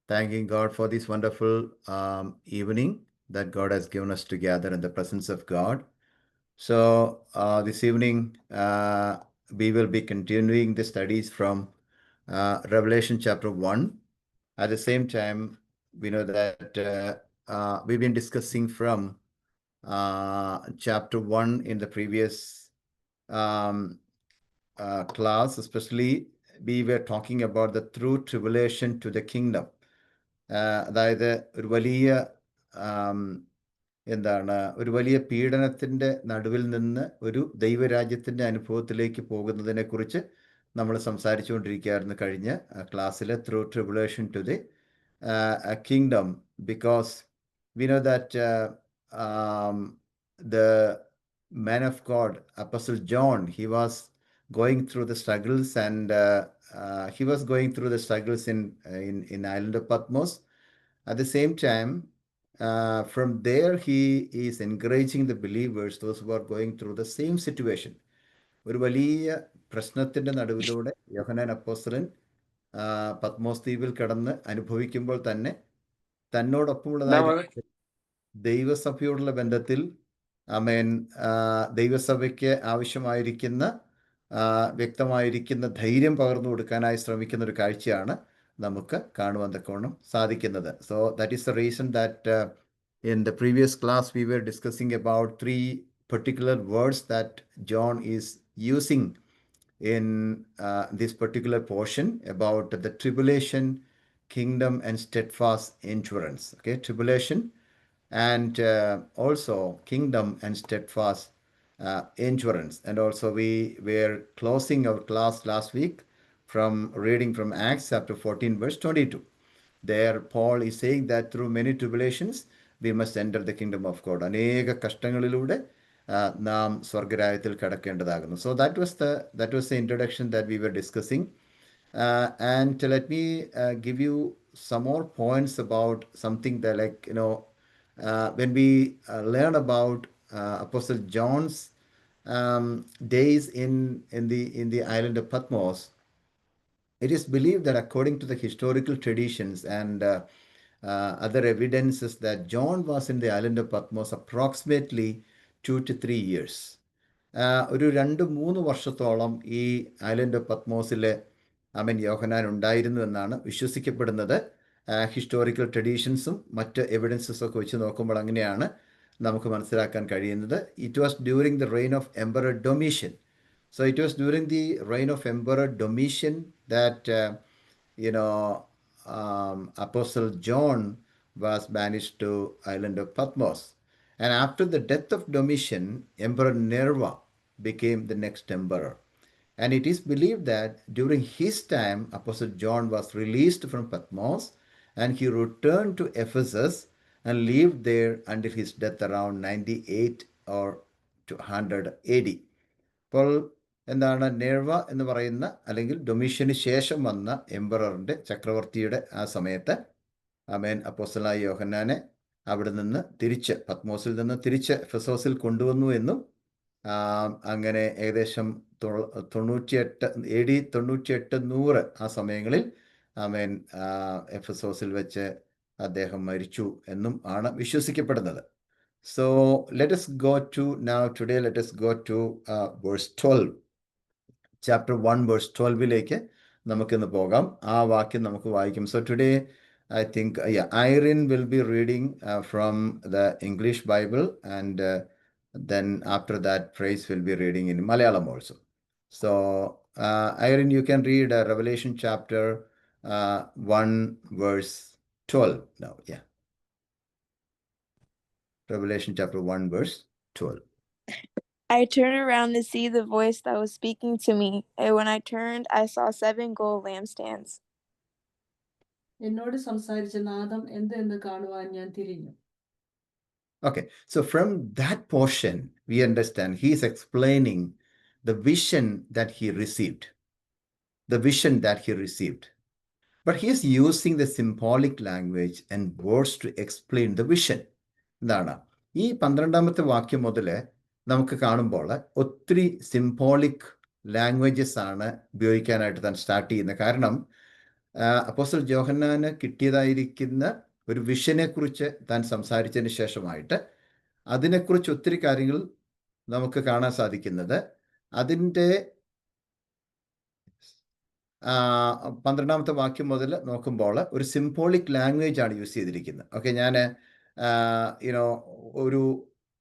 thanking God for this wonderful evening that God has given us to gather in the presence of God. So this evening we will be continuing the studies from Revelation chapter 1. At the same time, we know that we've been discussing from chapter 1 in the previous class. Especially we were talking about the through tribulation to the kingdom. അതായത് ഒരു വലിയ ഒരു വലിയ പീഡനത്തിൻ്റെ നടുവിൽ നിന്ന് ഒരു ദൈവരാജ്യത്തിൻ്റെ അനുഭവത്തിലേക്ക് പോകുന്നതിനെ കുറിച്ച് നമ്മൾ സംസാരിച്ചുകൊണ്ടിരിക്കുകയായിരുന്നു കഴിഞ്ഞ ക്ലാസ്സിൽ. Through tribulation to the kingdom, because we know that the man of God, Apostle John, he was going through the struggles, and he was going through the struggles in island of Patmos. At the same time, from there he is encouraging the believers, those who are going through the same situation. ഒരു വലിയ പ്രശ്നത്തിൻ്റെ നടുവിലൂടെ യോഹന്നാൻ അപ്പോസ്തലൻ പത്മോസ് ദ്വീപിൽ കടന്ന് അനുഭവിക്കുമ്പോൾ തന്നെ തന്നോടൊപ്പമുള്ളതായ ദൈവസഭയോടുള്ള ബന്ധത്തിൽ ദൈവസഭയ്ക്ക് ആവശ്യമായിരിക്കുന്ന വ്യക്തമായിരിക്കുന്ന ധൈര്യം പകർന്നു കൊടുക്കാനായി ശ്രമിക്കുന്ന ഒരു കാഴ്ചയാണ് നമുക്ക് കാണുവാൻ തക്കവണ്ണം സാധിക്കുന്നത്. So that is the reason that in the previous class we were discussing about 3 particular words that John is using in this particular portion about the tribulation, kingdom, and steadfast endurance. Okay, tribulation and also kingdom and steadfast endurance. And also we were closing our class last week from reading from Acts chapter 14 verse 22. There Paul is saying that through many tribulations we must enter the kingdom of God. അനേക കഷ്ടങ്ങളിലൂടെ നാം സ്വർഗരാജ്യത്തിൽ കടക്കേണ്ടതാകുന്നു. So that was the introduction that we were discussing. And let me give you some more points about something that, like, when we learn about Apostle John's days in the island of Patmos, it is believed that according to the historical traditions and other evidences that John was in the island of Patmos approximately 2 to 3 years. ഒരു 2-3 വർഷത്തോളം ഈ island of പത്മോസിൽ യോഹന്നാൻ ഉണ്ടായിരുന്നു എന്നാണ് വിശ്വസിക്കപ്പെടുന്നത്. Historical ട്രഡീഷൻസും മറ്റ് എവിഡൻസസും ഒക്കെ വെച്ച് നോക്കുമ്പോൾ അങ്ങനെയാണ് നമുക്ക് മനസ്സിലാക്കാൻ കഴിയുന്നത്. It was during the reign of emperor Domitian. So it was during the reign of Emperor Domitian that Apostle John was banished to island of Patmos. And after the death of Domitian, Emperor Nerva became the next emperor. And it is believed that during his time, Apostle John was released from Patmos, and he returned to Ephesus and lived there until his death around 98 or 100 AD. അപ്പോൾ എന്താണ് നെർവ എന്ന് പറയുന്ന, അല്ലെങ്കിൽ ഡൊമീഷ്യന് ശേഷം വന്ന എംപററിൻ്റെ, ചക്രവർത്തിയുടെ ആ സമയത്ത് അപ്പോസ്തലനായ യോഹന്നാനെ അവിടെ നിന്ന് തിരിച്ച് പത്മോസിൽ നിന്ന് തിരിച്ച് എഫെസോസിൽ കൊണ്ടുവന്നു എന്നും അങ്ങനെ ഏകദേശം 98-100 ആ സമയങ്ങളിൽ എഫെസോസിൽ വെച്ച് അദ്ദേഹം മരിച്ചു എന്നും ആണ് വിശ്വസിക്കപ്പെടുന്നത്. So let us go to verse 12. Chapter 1 verse 12ലേക്ക് നമുക്കിന്ന് പോകാം. ആ വാക്യം നമുക്ക് വായിക്കും. So today I think Irene will be reading from the English Bible, and then after that Praise will be reading in Malayalam also. So Irene, you can read Revelation chapter 1 verse 12 now. Yeah. Revelation chapter 1 verse 12. I turned around to see the voice that was speaking to me, and when I turned, I saw 7 gold lampstands. എന്നോട് സംസാരിച്ച നാദം എന്തെന്ന് കാണുവാൻ ഞാൻ തിരിഞ്ഞു. Okay, so from that portion we understand he is explaining the vision that he received. But he is using the symbolic language and words to explain the vision. എന്താണ് ഈ 12ാമത്തെ വാക്യം മുതൽ നമുക്ക് കാണുമ്പോൾ ഒത്തിരി സിംബോളിക് ലാംഗ്വേജസ് ആണ് ഉപയോഗിക്കാനായിട്ട് താൻ സ്റ്റാർട്ട് ചെയ്യുന്നത്. കാരണം അപ്പോസ്തലൻ യോഹന്നാന് കിട്ടിയതായിരിക്കുന്ന ഒരു വിഷനെക്കുറിച്ച് താൻ സംസാരിച്ചതിന് ശേഷമായിട്ട് അതിനെക്കുറിച്ച് ഒത്തിരി കാര്യങ്ങൾ നമുക്ക് കാണാൻ സാധിക്കുന്നത് അതിൻ്റെ 12ാമത്തെ വാക്യം മുതൽ നോക്കുമ്പോൾ ഒരു സിംബോളിക് ലാംഗ്വേജ് ആണ് യൂസ് ചെയ്തിരിക്കുന്നത്. ഓക്കെ, ഞാൻ ഒരു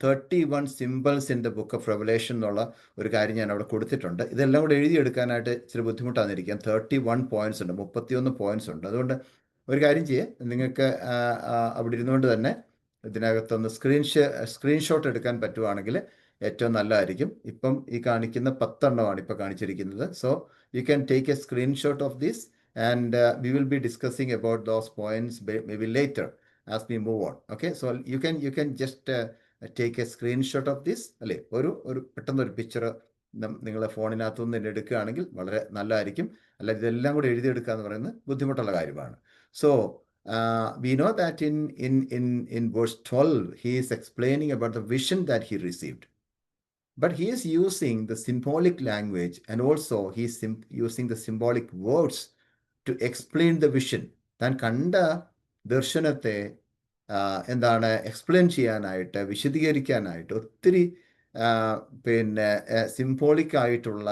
31 symbols in the book of revelation എന്നുള്ള ഒരു കാര്യം ഞാൻ അവിടെ കൊടുത്തിട്ടുണ്ട്. ഇതെല്ലാം കൂടെ എഴുതിയെടുക്കാനായിട്ട് ഇച്ചിരി ബുദ്ധിമുട്ടാന്നിരിക്കാം. 31 പോയിന്റ്സ് ഉണ്ട്, 31 പോയിന്റ്സ് ഉണ്ട്. അതുകൊണ്ട് ഒരു കാര്യം ചെയ്യേ, നിങ്ങൾക്ക് അവിടെ ഇരുന്നുകൊണ്ട് തന്നെ ഇതിനകത്തൊന്ന് സ്ക്രീൻഷോട്ട് എടുക്കാൻ പറ്റുവാണെങ്കിൽ ഏറ്റവും നല്ലതായിരിക്കും. ഇപ്പം ഈ കാണിക്കുന്ന 10 എണ്ണമാണ് ഇപ്പോൾ കാണിച്ചിരിക്കുന്നത്. So you can take a screenshot of this and we will be discussing about those points maybe later as we move on. Okay, so you can just take a screenshot of this. അല്ലേ, ഒരു പെട്ടെന്ന് ഒരു picture നിങ്ങളുടെ ഫോണിനകത്തുനിന്ന് തന്നെ എടുക്കുകയാണെങ്കിൽ വളരെ നല്ലതായിരിക്കും. അല്ല, ഇതെല്ലാം കൂടി എഴുതിയെടുക്കുക എന്ന് പറയുന്നത് ബുദ്ധിമുട്ടുള്ള കാര്യമാണ്. So we know that in verse 12 he is explaining about the vision that he received. But he is using the symbolic language and also he is using the symbolic words to explain the vision. താൻ കണ്ട ദർശനത്തെ എന്താണ് explain ചെയ്യാനായിട്ട്, വിശദീകരിക്കാനായിട്ട് ഒത്തിരി symbolic ആയിട്ടുള്ള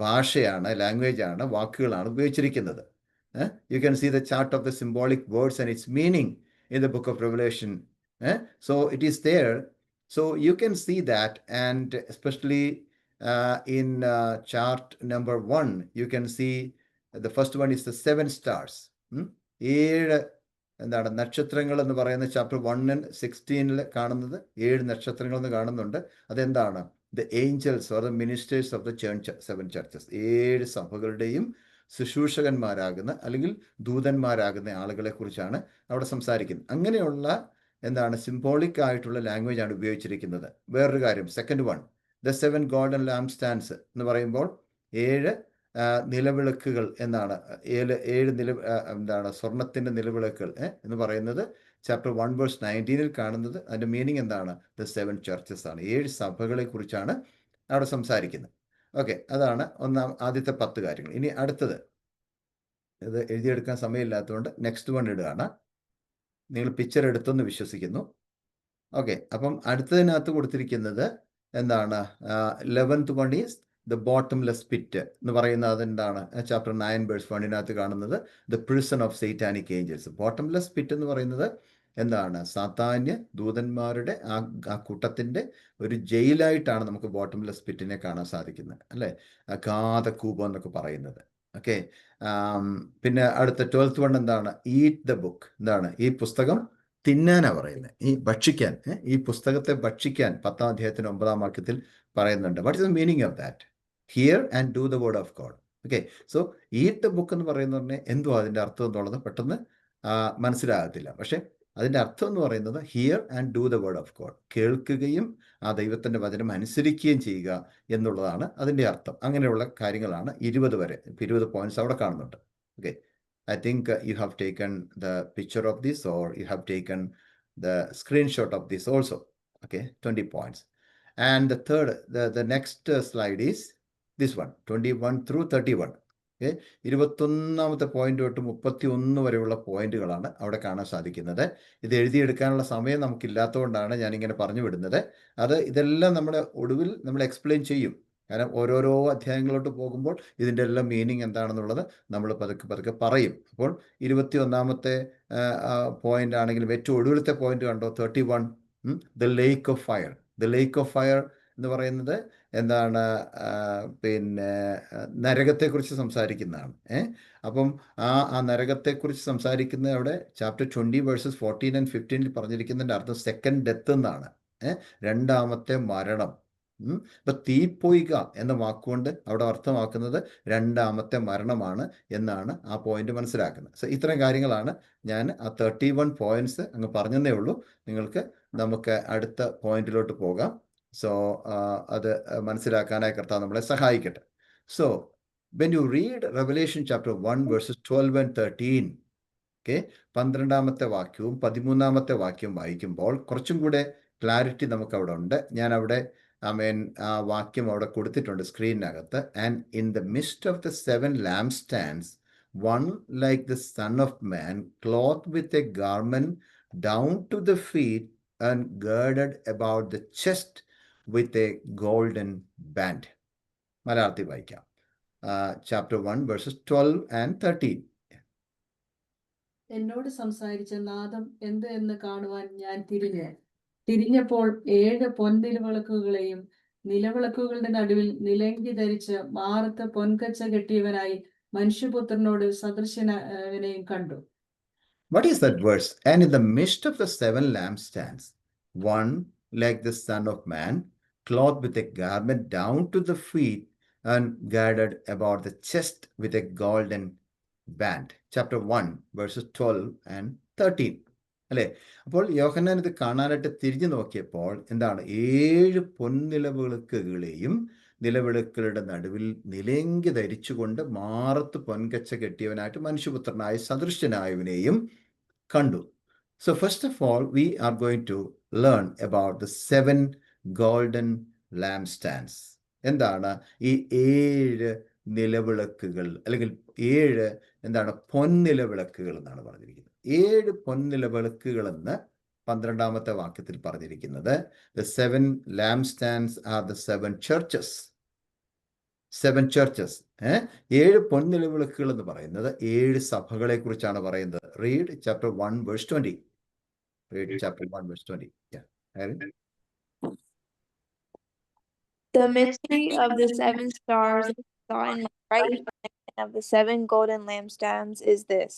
ഭാഷയാണ്, ലാംഗ്വേജാണ്, വാക്കുകളാണ് ഉപയോഗിച്ചിരിക്കുന്നത്. You can see the chart of the symbolic words and its meaning in the book of Revelation. So it is there. So you can see that, and especially in chart number 1, you can see the first one is the 7 stars. 7 എന്താണ് നക്ഷത്രങ്ങൾ എന്ന് പറയുന്ന chapter 1:16 കാണുന്നത് 7 നക്ഷത്രങ്ങൾ എന്ന് കാണുന്നുണ്ട്. അതെന്താണ്? The Angeles or the ministers of the 7 churches. 7 സഭകളുടെയും ശുശ്രൂഷകന്മാരാകുന്ന അല്ലെങ്കിൽ ദൂതന്മാരാകുന്ന ആളുകളെ കുറിച്ചാണ് അവിടെ സംസാരിക്കുന്നത്. അങ്ങനെയുള്ള എന്താണ് സിംബോളിക് ആയിട്ടുള്ള ലാംഗ്വേജ് ആണ് ഉപയോഗിച്ചിരിക്കുന്നത്. വേറൊരു കാര്യം, second one, the 7 golden lamp stands എന്ന് പറയുമ്പോൾ 7 നിലവിളക്കുകൾ എന്നാണ്. 7 എന്താണ് സ്വർണത്തിൻ്റെ നിലവിളക്കുകൾ എന്ന് പറയുന്നത് ചാപ്റ്റർ 1:19 കാണുന്നത്. അതിൻ്റെ മീനിങ് എന്താണ്? ദ 7 ചർച്ചസ് ആണ്. 7 സഭകളെ കുറിച്ചാണ് അവിടെ സംസാരിക്കുന്നത്. ഓക്കെ, അതാണ് ആദ്യത്തെ 10 കാര്യങ്ങൾ. ഇനി അടുത്തത്, ഇത് എഴുതിയെടുക്കാൻ സമയമില്ലാത്തതുകൊണ്ട് നെക്സ്റ്റ് വൺ ഇടുകയാണ്. നിങ്ങൾ പിക്ചർ എടുത്തെന്ന് വിശ്വസിക്കുന്നു. ഓക്കെ, അപ്പം അടുത്തതിനകത്ത് കൊടുത്തിരിക്കുന്നത് എന്താണ്? 11th one is the bottomless pit എന്ന് പറയുന്നത് അതെന്താണ്? ചാപ്റ്റർ 9:1 കാണുന്നത് the prison of satanic angels. Bottomless pit എന്ന് പറയുന്നത് എന്താണ്? സാത്താന്യ ദൂതന്മാരുടെ ആ കൂട്ടത്തിൻ്റെ ഒരു ജയിലായിട്ടാണ് നമുക്ക് ബോട്ടംലെസ് പിറ്റിനെ കാണാൻ സാധിക്കുന്നത്, അല്ലേ? അഗാധ കൂപം എന്നൊക്കെ പറയുന്നത്. ഓക്കെ, പിന്നെ അടുത്ത 12th one എന്താണ്? Eat the book. എന്താണ്? ഈ പുസ്തകം തിന്നാനാ പറയുന്നത്, ഈ ഭക്ഷിക്കാൻ. ഈ പുസ്തകത്തെ ഭക്ഷിക്കാൻ 10ാം അധ്യായത്തിന് 9ാം വാക്യത്തിൽ പറയുന്നുണ്ട്. What is the meaning of that? Here and do the word of God. Okay, so eat the book എന്ന് പറയുന്നതിന് എന്തുവാ അതിൻ്റെ അർത്ഥം എന്നുള്ളത് പെട്ടെന്ന് മനസ്സിലാകത്തില്ല. പക്ഷെ അതിൻ്റെ അർത്ഥം എന്ന് പറയുന്നത് here and do the word of God, കേൾക്കുകയും ആ ദൈവത്തിൻ്റെ വചനം അനുസരിക്കുകയും ചെയ്യുക എന്നുള്ളതാണ് അതിൻ്റെ അർത്ഥം. അങ്ങനെയുള്ള കാര്യങ്ങളാണ് 20 വരെ. 20 പോയിന്റ്സ് അവിടെ കാണുന്നുണ്ട്. Okay, I think you have taken the picture of this or you have taken the screenshot of this also. Okay, 20 points. And the third, the next slide is this one, 21 through 31. Okay, 21ാമത്തെ point തൊട്ട് 31 വരെയുള്ള പോയിന്റുകളാണ് അവിടെ കാണാൻ സാധിക്കുന്നത്. ഇത് എഴുതിയെടുക്കാനുള്ള സമയം നമുക്കില്ലാത്തതുകൊണ്ടാണ് ഞാനിങ്ങനെ പറഞ്ഞു വിടുന്നത്. ഇതെല്ലാം നമ്മുടെ ഒടുവിൽ നമ്മൾ എക്സ്പ്ലെയിൻ ചെയ്യും. കാരണം ഓരോരോ അധ്യായങ്ങളിലോട്ട് പോകുമ്പോൾ ഇതിൻ്റെ എല്ലാം മീനിങ് എന്താണെന്നുള്ളത് നമ്മൾ പതുക്കെ പറയും. അപ്പോൾ 21ാമത്തെ പോയിന്റ് ആണെങ്കിലും ഏറ്റവും ഒടുവിലത്തെ പോയിന്റ് കണ്ടോ, 31, the lake of fire. The lake of fire എന്ന് പറയുന്നത് എന്താണ്? നരകത്തെക്കുറിച്ച് സംസാരിക്കുന്നതാണ്. അപ്പം ആ നരകത്തെക്കുറിച്ച് സംസാരിക്കുന്ന അവിടെ ചാപ്റ്റർ 20:14 and 15 പറഞ്ഞിരിക്കുന്നതിൻ്റെ അർത്ഥം സെക്കൻഡ് ഡെത്ത് എന്നാണ്. 2ാമത്തെ മരണം. ഇപ്പം തീപ്പൊയ്ക എന്ന വാക്കുകൊണ്ട് അവിടെ അർത്ഥമാക്കുന്നത് 2ാമത്തെ മരണമാണ് എന്നാണ് ആ പോയിന്റ് മനസ്സിലാക്കുന്നത്. സോ ഇത്തരം കാര്യങ്ങളാണ് ഞാൻ ആ 31 പോയിന്റ്സ് അങ്ങ് പറഞ്ഞതേ ഉള്ളൂ. നമുക്ക് അടുത്ത പോയിന്റിലോട്ട് പോകാം. സോ അത് മനസ്സിലാക്കാനായി കർത്താവ് നമ്മളെ സഹായിക്കട്ടെ. So when you read Revelation chapter 1:12 and 13, okay, 12ാമത്തെ വാക്യവും 13ാമത്തെ വാക്യവും വായിക്കുമ്പോൾ കുറച്ചും കൂടെ ക്ലാരിറ്റി നമുക്കവിടെ ഉണ്ട്. ഞാൻ അവിടെ വാക്യം അവിടെ കൊടുത്തിട്ടുണ്ട് സ്ക്രീനിനകത്ത്. And in the midst of the 7 lamp stands one like the Son of Man, clothed with a garment down to the feet and girded about the chest with a golden band. മലയാളത്തിൽ വായിക്കാം. Chapter 1 verses 12 and 13. എന്നോട് സംസാരിച്ച നാദം എന്ത് എന്ന് കാണുവാൻ ഞാൻ തിരിഞ്ഞപ്പോൾ 7 പൊൻനിലവിളക്കുകളെയും നിലവിളക്കുകളുടെ നടുവിൽ നിലങ്കി ധരിച്ച് മാറത്ത് പൊൻകച്ച കെട്ടിയവനായി മനുഷ്യപുത്രനോട് സദൃശനായവനെയും കണ്ടു. What is that verse? And in the midst of the 7 lampstands, one like the Son of Man, clothed with a garment down to the feet and girded about the chest with a golden band. Chapter 1, verses 12 and 13. അല്ലേ? അപ്പോൾ യോഹന്നാൻ ഇത് കാണാനായിട്ട് തിരിഞ്ഞു നോക്കിയപ്പോൾ എന്താണ്? 7 പൊൻനിലവിളക്കുകളെയും നിലവിളക്കുകളുടെ നടുവിൽ നിലങ്കി ധരിച്ചുകൊണ്ട് മാറത്ത് പൊൻകച്ച കെട്ടിയവനായിട്ട് മനുഷ്യപുത്രനായ സദൃശ്യനായവനെയും കണ്ടു. So first of all, we are going to learn about the 7 golden lampstands. എന്താണ് ഈ 7 നിലവിളക്കുകൾ, അല്ലെങ്കിൽ 7 എന്താണ് പൊൻനിലവിളക്കുകൾ എന്നാണ് പറഞ്ഞിരിക്കുന്നത്. 7 പൊൻനിലവിളക്കുകൾ എന്ന് 12ാമത്തെ വാക്യത്തിൽ പറഞ്ഞിരിക്കുന്നത്. The 7 lampstands are the 7 churches. 7 churches. 7 പൊൻനിലവിളക്കുകൾ എന്ന് പറയുന്നത് 7 സഭകളെ കുറിച്ചാണ് പറയുന്നത്. Read chapter 1 verse 20. Read chapter 1 verse 20. Yeah. Aaron? The mystery of the 7 stars that I saw in my right hand and of the 7 golden lampstands is this.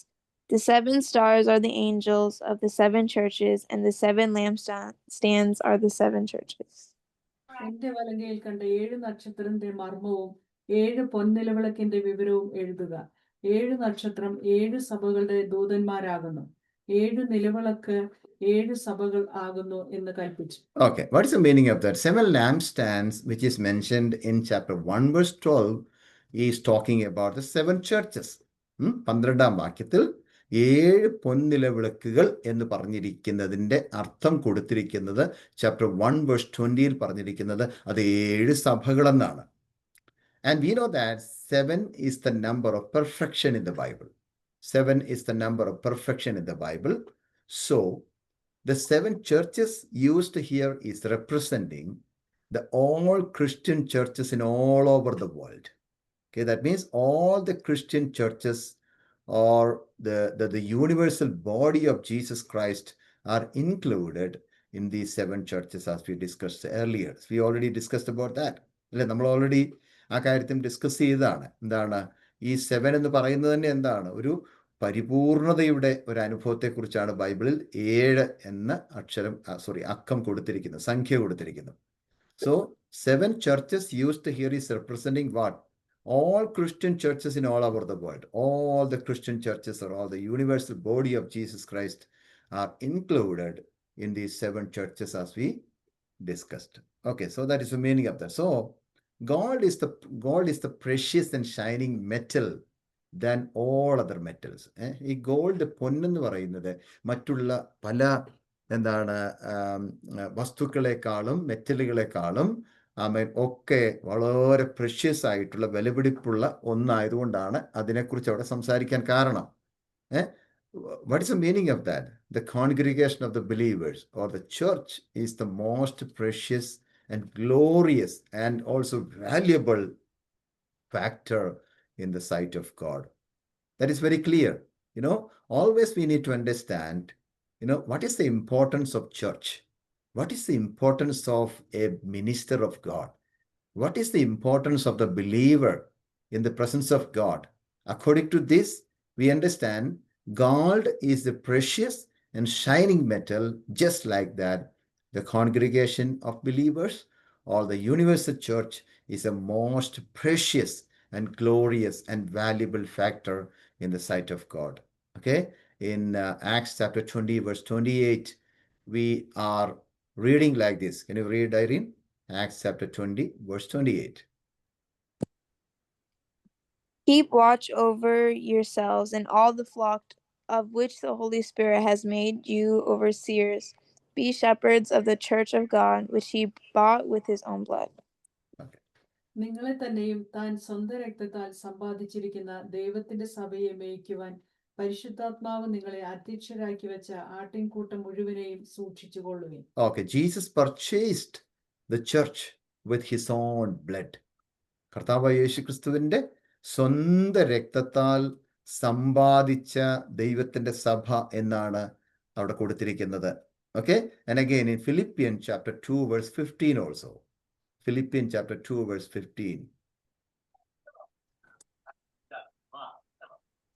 The 7 stars are the angels of the 7 churches, and the 7 lampstands are the 7 churches. എന്റെ വലങ്കയിൽ കണ്ട 7 നക്ഷത്രത്തിന്റെ മർമ്മവും 7 പൊൻനിലവിളക്കിന്റെ വിവരവും എഴുതുക. 7 നക്ഷത്രം 7 സഭകളുടെ ദൂതന്മാരാകുന്നു. 7 നിലവിളക്ക് 7 സഭകൾ ആകുന്നു എന്ന് കൽപ്പിച്ചു. Okay, what is the meaning of that? 7 lampstands, which is mentioned in chapter 1 verse 12, is talking about the 7 churches. 12ാം വാക്യത്തിൽ 7 പൊൻനിലവിളക്കുകൾ എന്ന് പറഞ്ഞിരിക്കുന്നതിൻ്റെ അർത്ഥം കൊടുത്തിരിക്കുന്നത് ചാപ്റ്റർ 1 verse 20 പറഞ്ഞിരിക്കുന്നത് അത് 7 സഭകളെന്നാണ്. And we know that 7 is the number of perfection in the Bible. 7 is the number of perfection in the Bible. So the 7 churches used here is representing the all Christian churches in all over the world. Okay, that means all the Christian churches or the universal body of Jesus Christ are included in these 7 churches as we discussed earlier. So we already discussed about that. അല്ലേ, നമ്മൾ already ആ കാര്യത്തിൽ discuss ചെയ്തതാണ്. എന്താണ് ഈ 7 എന്ന് പറയുന്നത് തന്നെ എന്താണ്? ഒരു പരിപൂർണതയുടെ ഒരു അനുഭവത്തെക്കുറിച്ചാണ് ബൈബിളിൽ 7 എന്ന അക്കം കൊടുത്തിരിക്കുന്നത്, സംഖ്യ കൊടുത്തിരിക്കുന്നത്. So 7 churches used here is representing what? All Christian churches in all over the world. All the Christian churches or all the universal body of Jesus Christ are included in these 7 churches as we discussed. Okay, so that is the meaning of that. So gold is the precious and shining metal than all other metals. ഈ gold പൊന്നെന്ന് പറയുന്നത് മറ്റുള്ള പല എന്താണ് വസ്തുക്കളെക്കാളും മെറ്റലുകളെക്കാളും ഒക്കെ വളരെ precious ആയിട്ടുള്ള വിലപിടിപ്പുള്ള ഒന്നായതുകൊണ്ടാണ് അതിനെക്കുറിച്ച് അവിടെ സംസാരിക്കാൻ കാരണം. What is the meaning of that? The congregation of the believers or the church is the most precious and glorious and also valuable factor in the sight of God. That is very clear. Always we need to understand, what is the importance of church? What is the importance of a minister of God? What is the importance of the believer in the presence of God? According to this, we understand gold is the precious and shining metal, just like that. The congregation of believers or the universal church is a most precious and glorious and valuable factor in the sight of God. Okay? In Acts chapter 20, verse 28, we are reading like this. Can you read, Irene? Acts chapter 20, verse 28. Keep watch over yourselves and all the flock of which the Holy Spirit has made you overseers. be shepherds of the church of God, which he bought with his own blood. നിങ്ങളെ തന്നെയും താൻ സ്വന്തം രക്തത്താൽ സമ്പാദിച്ചിരിക്കുന്ന ദൈവത്തിന്റെ സഭയെ മേയ്ക്കുവാൻ പരിശുദ്ധാത്മാവ് നിങ്ങളെ അധ്യക്ഷരാക്കി വെച്ച ആട്ടിൻകൂട്ടം മുഴുവനെയും സൂക്ഷിച്ചുകൊള്ളുവിൻ. Okay, Jesus purchased the church with his own blood. കർത്താവായ യേശുക്രിസ്തുവിന്റെ സ്വന്തം രക്തത്താൽ സമ്പാദിച്ച ദൈവത്തിന്റെ സഭ എന്നാണ് അവിടെ കൊടുത്തിരിക്കുന്നത്. Okay, and again in Philippians chapter 2 verse 15 also. Philippians chapter 2 verse 15.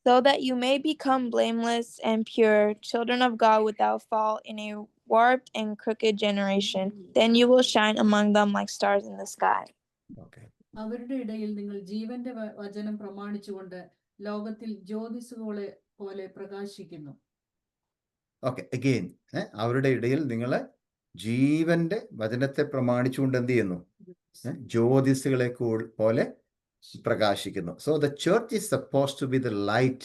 So that you may become blameless and pure, children of God without fault in a warped and crooked generation. Then you will shine among them like stars in the sky. Okay. അവരുടെ ഇടയിൽ നിങ്ങൾ ജീവന്റെ വചനം പ്രമാണിച്ചുകൊണ്ട് ലോകത്തിൽ ജ്യോതിസുകളെ പോലെ പ്രകാശിക്കുന്നു. Okay, again, അവരുടെ ഇടയിൽ നിങ്ങൾ ജീവന്റെ വചനത്തെ പ്രമാണിച്ചുകൊണ്ട് എന്ത് ചെയ്യുന്നു? ജ്യോതിസുകളെ പോലെ പ്രകാശിക്കുന്നു. So the church is supposed to be the light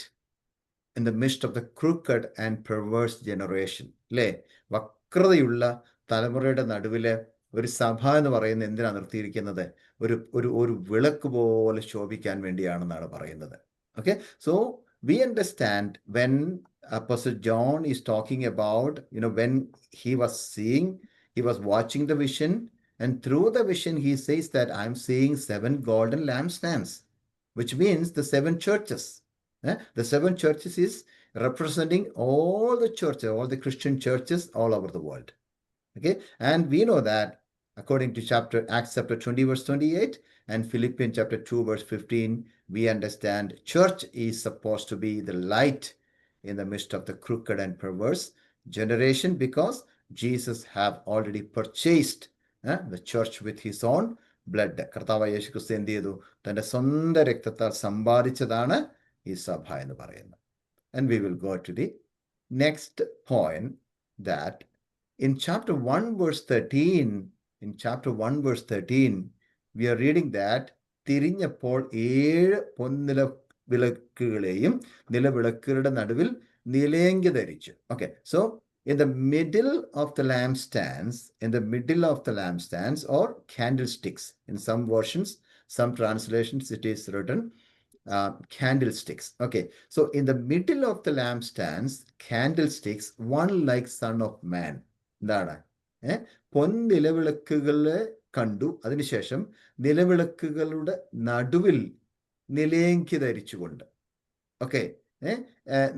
in the midst of the crooked and perverse generation. അല്ലേ? വക്രതയുള്ള തലമുറയുടെ നടുവിലെ ഒരു സഭ എന്ന് പറയുന്നത് എന്തിനാണ് നിർത്തിയിരിക്കുന്നത്? ഒരു വിളക്ക് പോലെ ശോഭിക്കാൻ വേണ്ടിയാണെന്നാണ് പറയുന്നത്. Okay, so we understand when Apostle John is talking about, when he was watching the vision, and through the vision he says that I'm seeing 7 golden lampstands, which means the 7 churches. The 7 churches is representing all the churches, all the Christian churches all over the world. Okay, and we know that according to Acts chapter 20 verse 28 and Philippians chapter 2 verse 15, we understand church is supposed to be the light in the midst of the crooked and perverse generation, because Jesus have already purchased the church with his own blood. കർത്താവായ യേശുക്രിസ്തു എന്ത് ചെയ്തു? തന്റെ സ്വന്തം രക്തത്താൽ സമ്പാദിച്ചതാണ് ഈ സഭ എന്ന് പറയുന്നത്. And we will go to the next point, that in chapter 1 verse 13, we are reading that തിരിഞ്ഞപ്പോൾ 7 പൊൻനിലവിളക്കുകളെയും നിലവിളക്കുകളുടെ നടുവിൽ നിലയങ്കി ധരിച്ചു. Okay, so in the middle of the lampstands or candlesticks. In some versions, some translations, it is written candlesticks. Okay, so in the middle of the lampstands, candlesticks, one like Son of Man. എന്താണ്? പൊൻനിലവിളക്കുകളെ കണ്ടു. അതിനുശേഷം നിലവിളക്കുകളുടെ നടുവിൽ നിലയങ്കി ധരിച്ചുകൊണ്ട്, okay,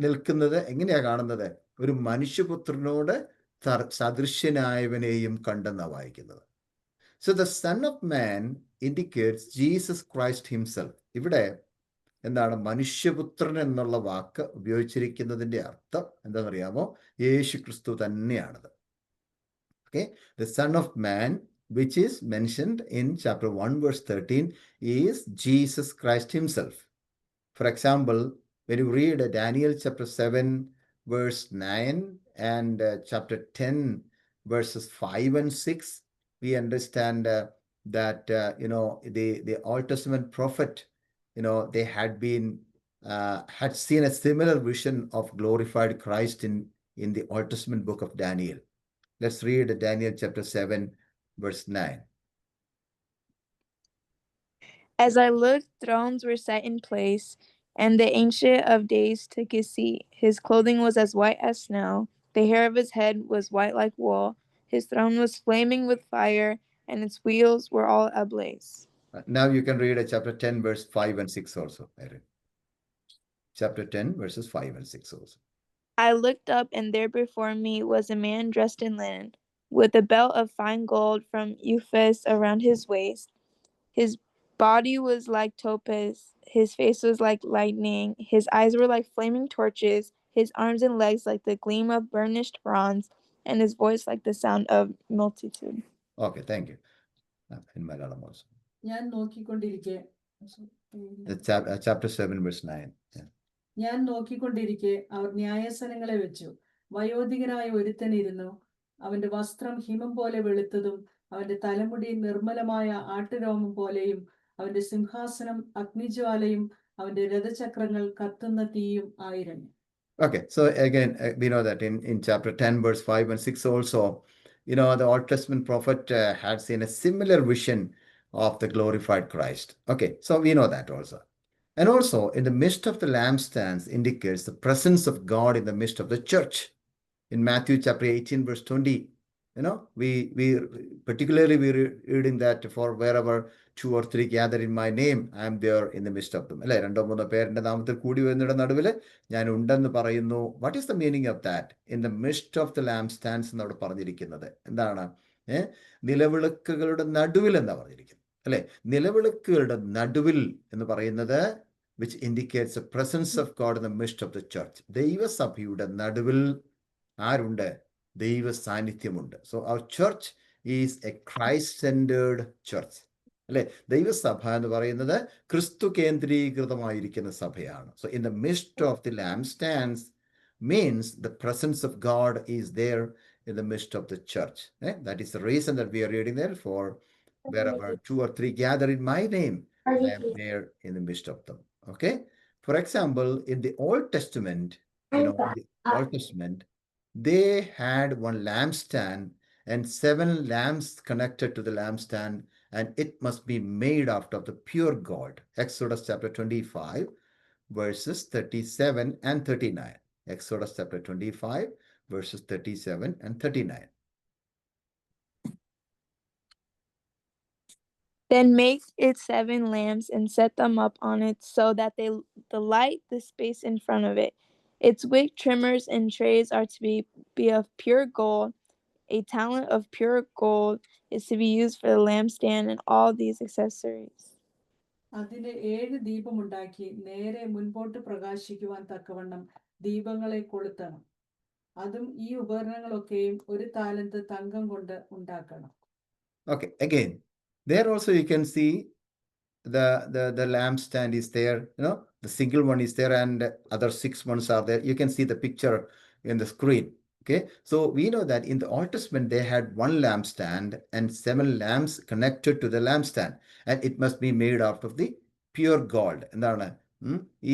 നിൽക്കുന്നത് എങ്ങനെയാ കാണുന്നത്? ഒരു മനുഷ്യപുത്രനോട് സദൃശ്യനായവനെയും കണ്ടെന്നാണ് വായിക്കുന്നത്. So the Son of Man indicates Jesus Christ himself. ഇവിടെ എന്താണ്? മനുഷ്യപുത്രൻ എന്നുള്ള വാക്ക് ഉപയോഗിച്ചിരിക്കുന്നതിന്റെ അർത്ഥം എന്താണെന്നറിയാമോ? യേശു ക്രിസ്തു തന്നെയാണത്. Okay, the Son of Man, which is mentioned in chapter 1 verse 13, is Jesus Christ himself. For example, when you read Daniel chapter 7 verse 9 and chapter 10 verses 5 and 6, we understand that the Old Testament prophet, they had seen a similar vision of glorified Christ in the Old Testament book of Daniel. Let's read Daniel chapter 7 verse 9. As I looked, thrones were set in place, and the Ancient of Days took his seat. His clothing was as white as snow. The hair of his head was white like wool. His throne was flaming with fire, and its wheels were all ablaze. Now you can read chapter 10 verse 5 and 6 also, Erin. Chapter 10 verses 5 and 6 also. I looked up, and there before me was a man dressed in linen, with a belt of fine gold from Uphaz around his waist. His body was like topaz, his face was like lightning, his eyes were like flaming torches, his arms and legs like the gleam of burnished bronze, and his voice like the sound of multitude. Okay, thank you. In Malayalam also. ഞാൻ നോക്കിക്കൊണ്ടിരിക്കെ Chapter 7 verse 9. Yeah. ഞാൻ നോക്കിക്കൊണ്ടിരിക്കെ അവർ ന്യായാസനങ്ങളെ വെച്ചു. വയോധികനായ ഒരുത്തനിരുന്നു. അവന്റെ വസ്ത്രം ഹിമം പോലെ വെളുത്തതും അവന്റെ തലമുടി നിർമ്മലമായ ആട്ടുരോമം പോലെയും അവന്റെ സിംഹാസനം അഗ്നിജ്വാലയും അവന്റെ രഥചക്രങ്ങൾ കത്തുന്ന തീയും ആയിരുന്നു. Okay, so again, we know that in chapter 10 verse 5 and 6 also, the Old Testament prophet had seen a similar vision of the glorified Christ. Okay, so we know that also. And also, in the midst of the lampstands indicates the presence of God in the midst of the church. In Matthew chapter 18, verse 20, we particularly we're reading that for wherever 2 or 3 gather in my name, I am there in the midst of them. അല്ലെ 2-3 പേരുടെ നാമത്തിൽ കൂടി വരുന്നവരുടെ നടുവിൽ ഞാൻ ഉണ്ടെന്ന് പറയുന്നു. What is the meaning of that? In the midst of the lamp stands എന്നവിടെ പറഞ്ഞിരിക്കുന്നത് എന്താണ്? നിലവിളക്കുകളുടെ നടുവിൽ എന്നാ പറഞ്ഞിരിക്കുന്നത്, അല്ലെ? നിലവിളക്കുകളുടെ നടുവിൽ എന്ന് പറയുന്നത് which indicates the presence of God in the midst of the church. ദൈവസഭയുടെ നടുവിൽ ആരുണ്ട്? ദൈവ സാന്നിധ്യമുണ്ട്. സോ അവർ church is a Christ centred church, അല്ലെ? ദൈവസഭ എന്ന് പറയുന്നത് ക്രിസ്തു കേന്ദ്രീകൃതമായിരിക്കുന്ന സഭയാണ്. So in the midst of the lamp stands means the presence of God is there in the midst of the church. That is the reason that we are reading there, for wherever 2 or 3 gather in my name, I am there in the midst of them. Okay? For example, in the Old Testament, they had one lampstand and 7 lamps connected to the lampstand, and it must be made out of the pure gold. Exodus chapter 25, verses 37 and 39. Exodus chapter 25, verses 37 and 39. Then make it 7 lamps and set them up on it so that they light the space in front of it. Its wick trimmers and trays are to be of pure gold. A talent of pure gold is to be used for the lampstand and all these accessories. അതിന് 7 ദീപമുണ്ടാക്കി നേരെ മുൻപോട്ട് പ്രകാശിക്കുവാൻ തക്കവണ്ണം ദീപങ്ങളെ കൊളുത്തണം. അതും ഈ ഉപകരണങ്ങളൊക്കെയും 1 താലന്ത് തങ്കം കൊണ്ട് ഉണ്ടാക്കണം. Okay, again, there also you can see the lampstand is there, the single one is there, and other 6 ones are there. You can see the picture in the screen. Okay, so we know that in the Old Testament they had 1 lampstand and 7 lamps connected to the lampstand, and it must be made out of the pure gold. എന്താണ്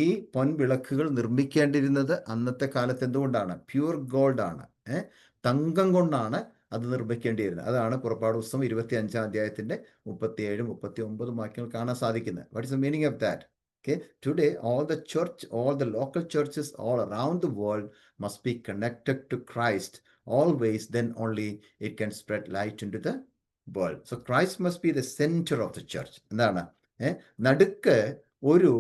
ഈ പൊൻവിളക്കുകൾ നിർമ്മിക്കേണ്ടിരുന്നത് അന്നത്തെ കാലത്ത് എന്തുകൊണ്ടാണ്? Pure gold ആണ്, തങ്കം കൊണ്ടാണ് അത് നിർമ്മിക്കേണ്ടിയിരുന്നത്. അതാണ് പുറപ്പാട് പുസ്തകം 25-ാം അധ്യായത്തിന്റെ 37, 39 വാക്യങ്ങൾ കാണാൻ സാധിക്കുന്നത്. What is the meaning of that? Okay, today all the local churches all around the world must be connected to Christ always, then only it can spread light into the world. So Christ must be the center of the church. എന്താണ്? നടുക്ക് ഒരു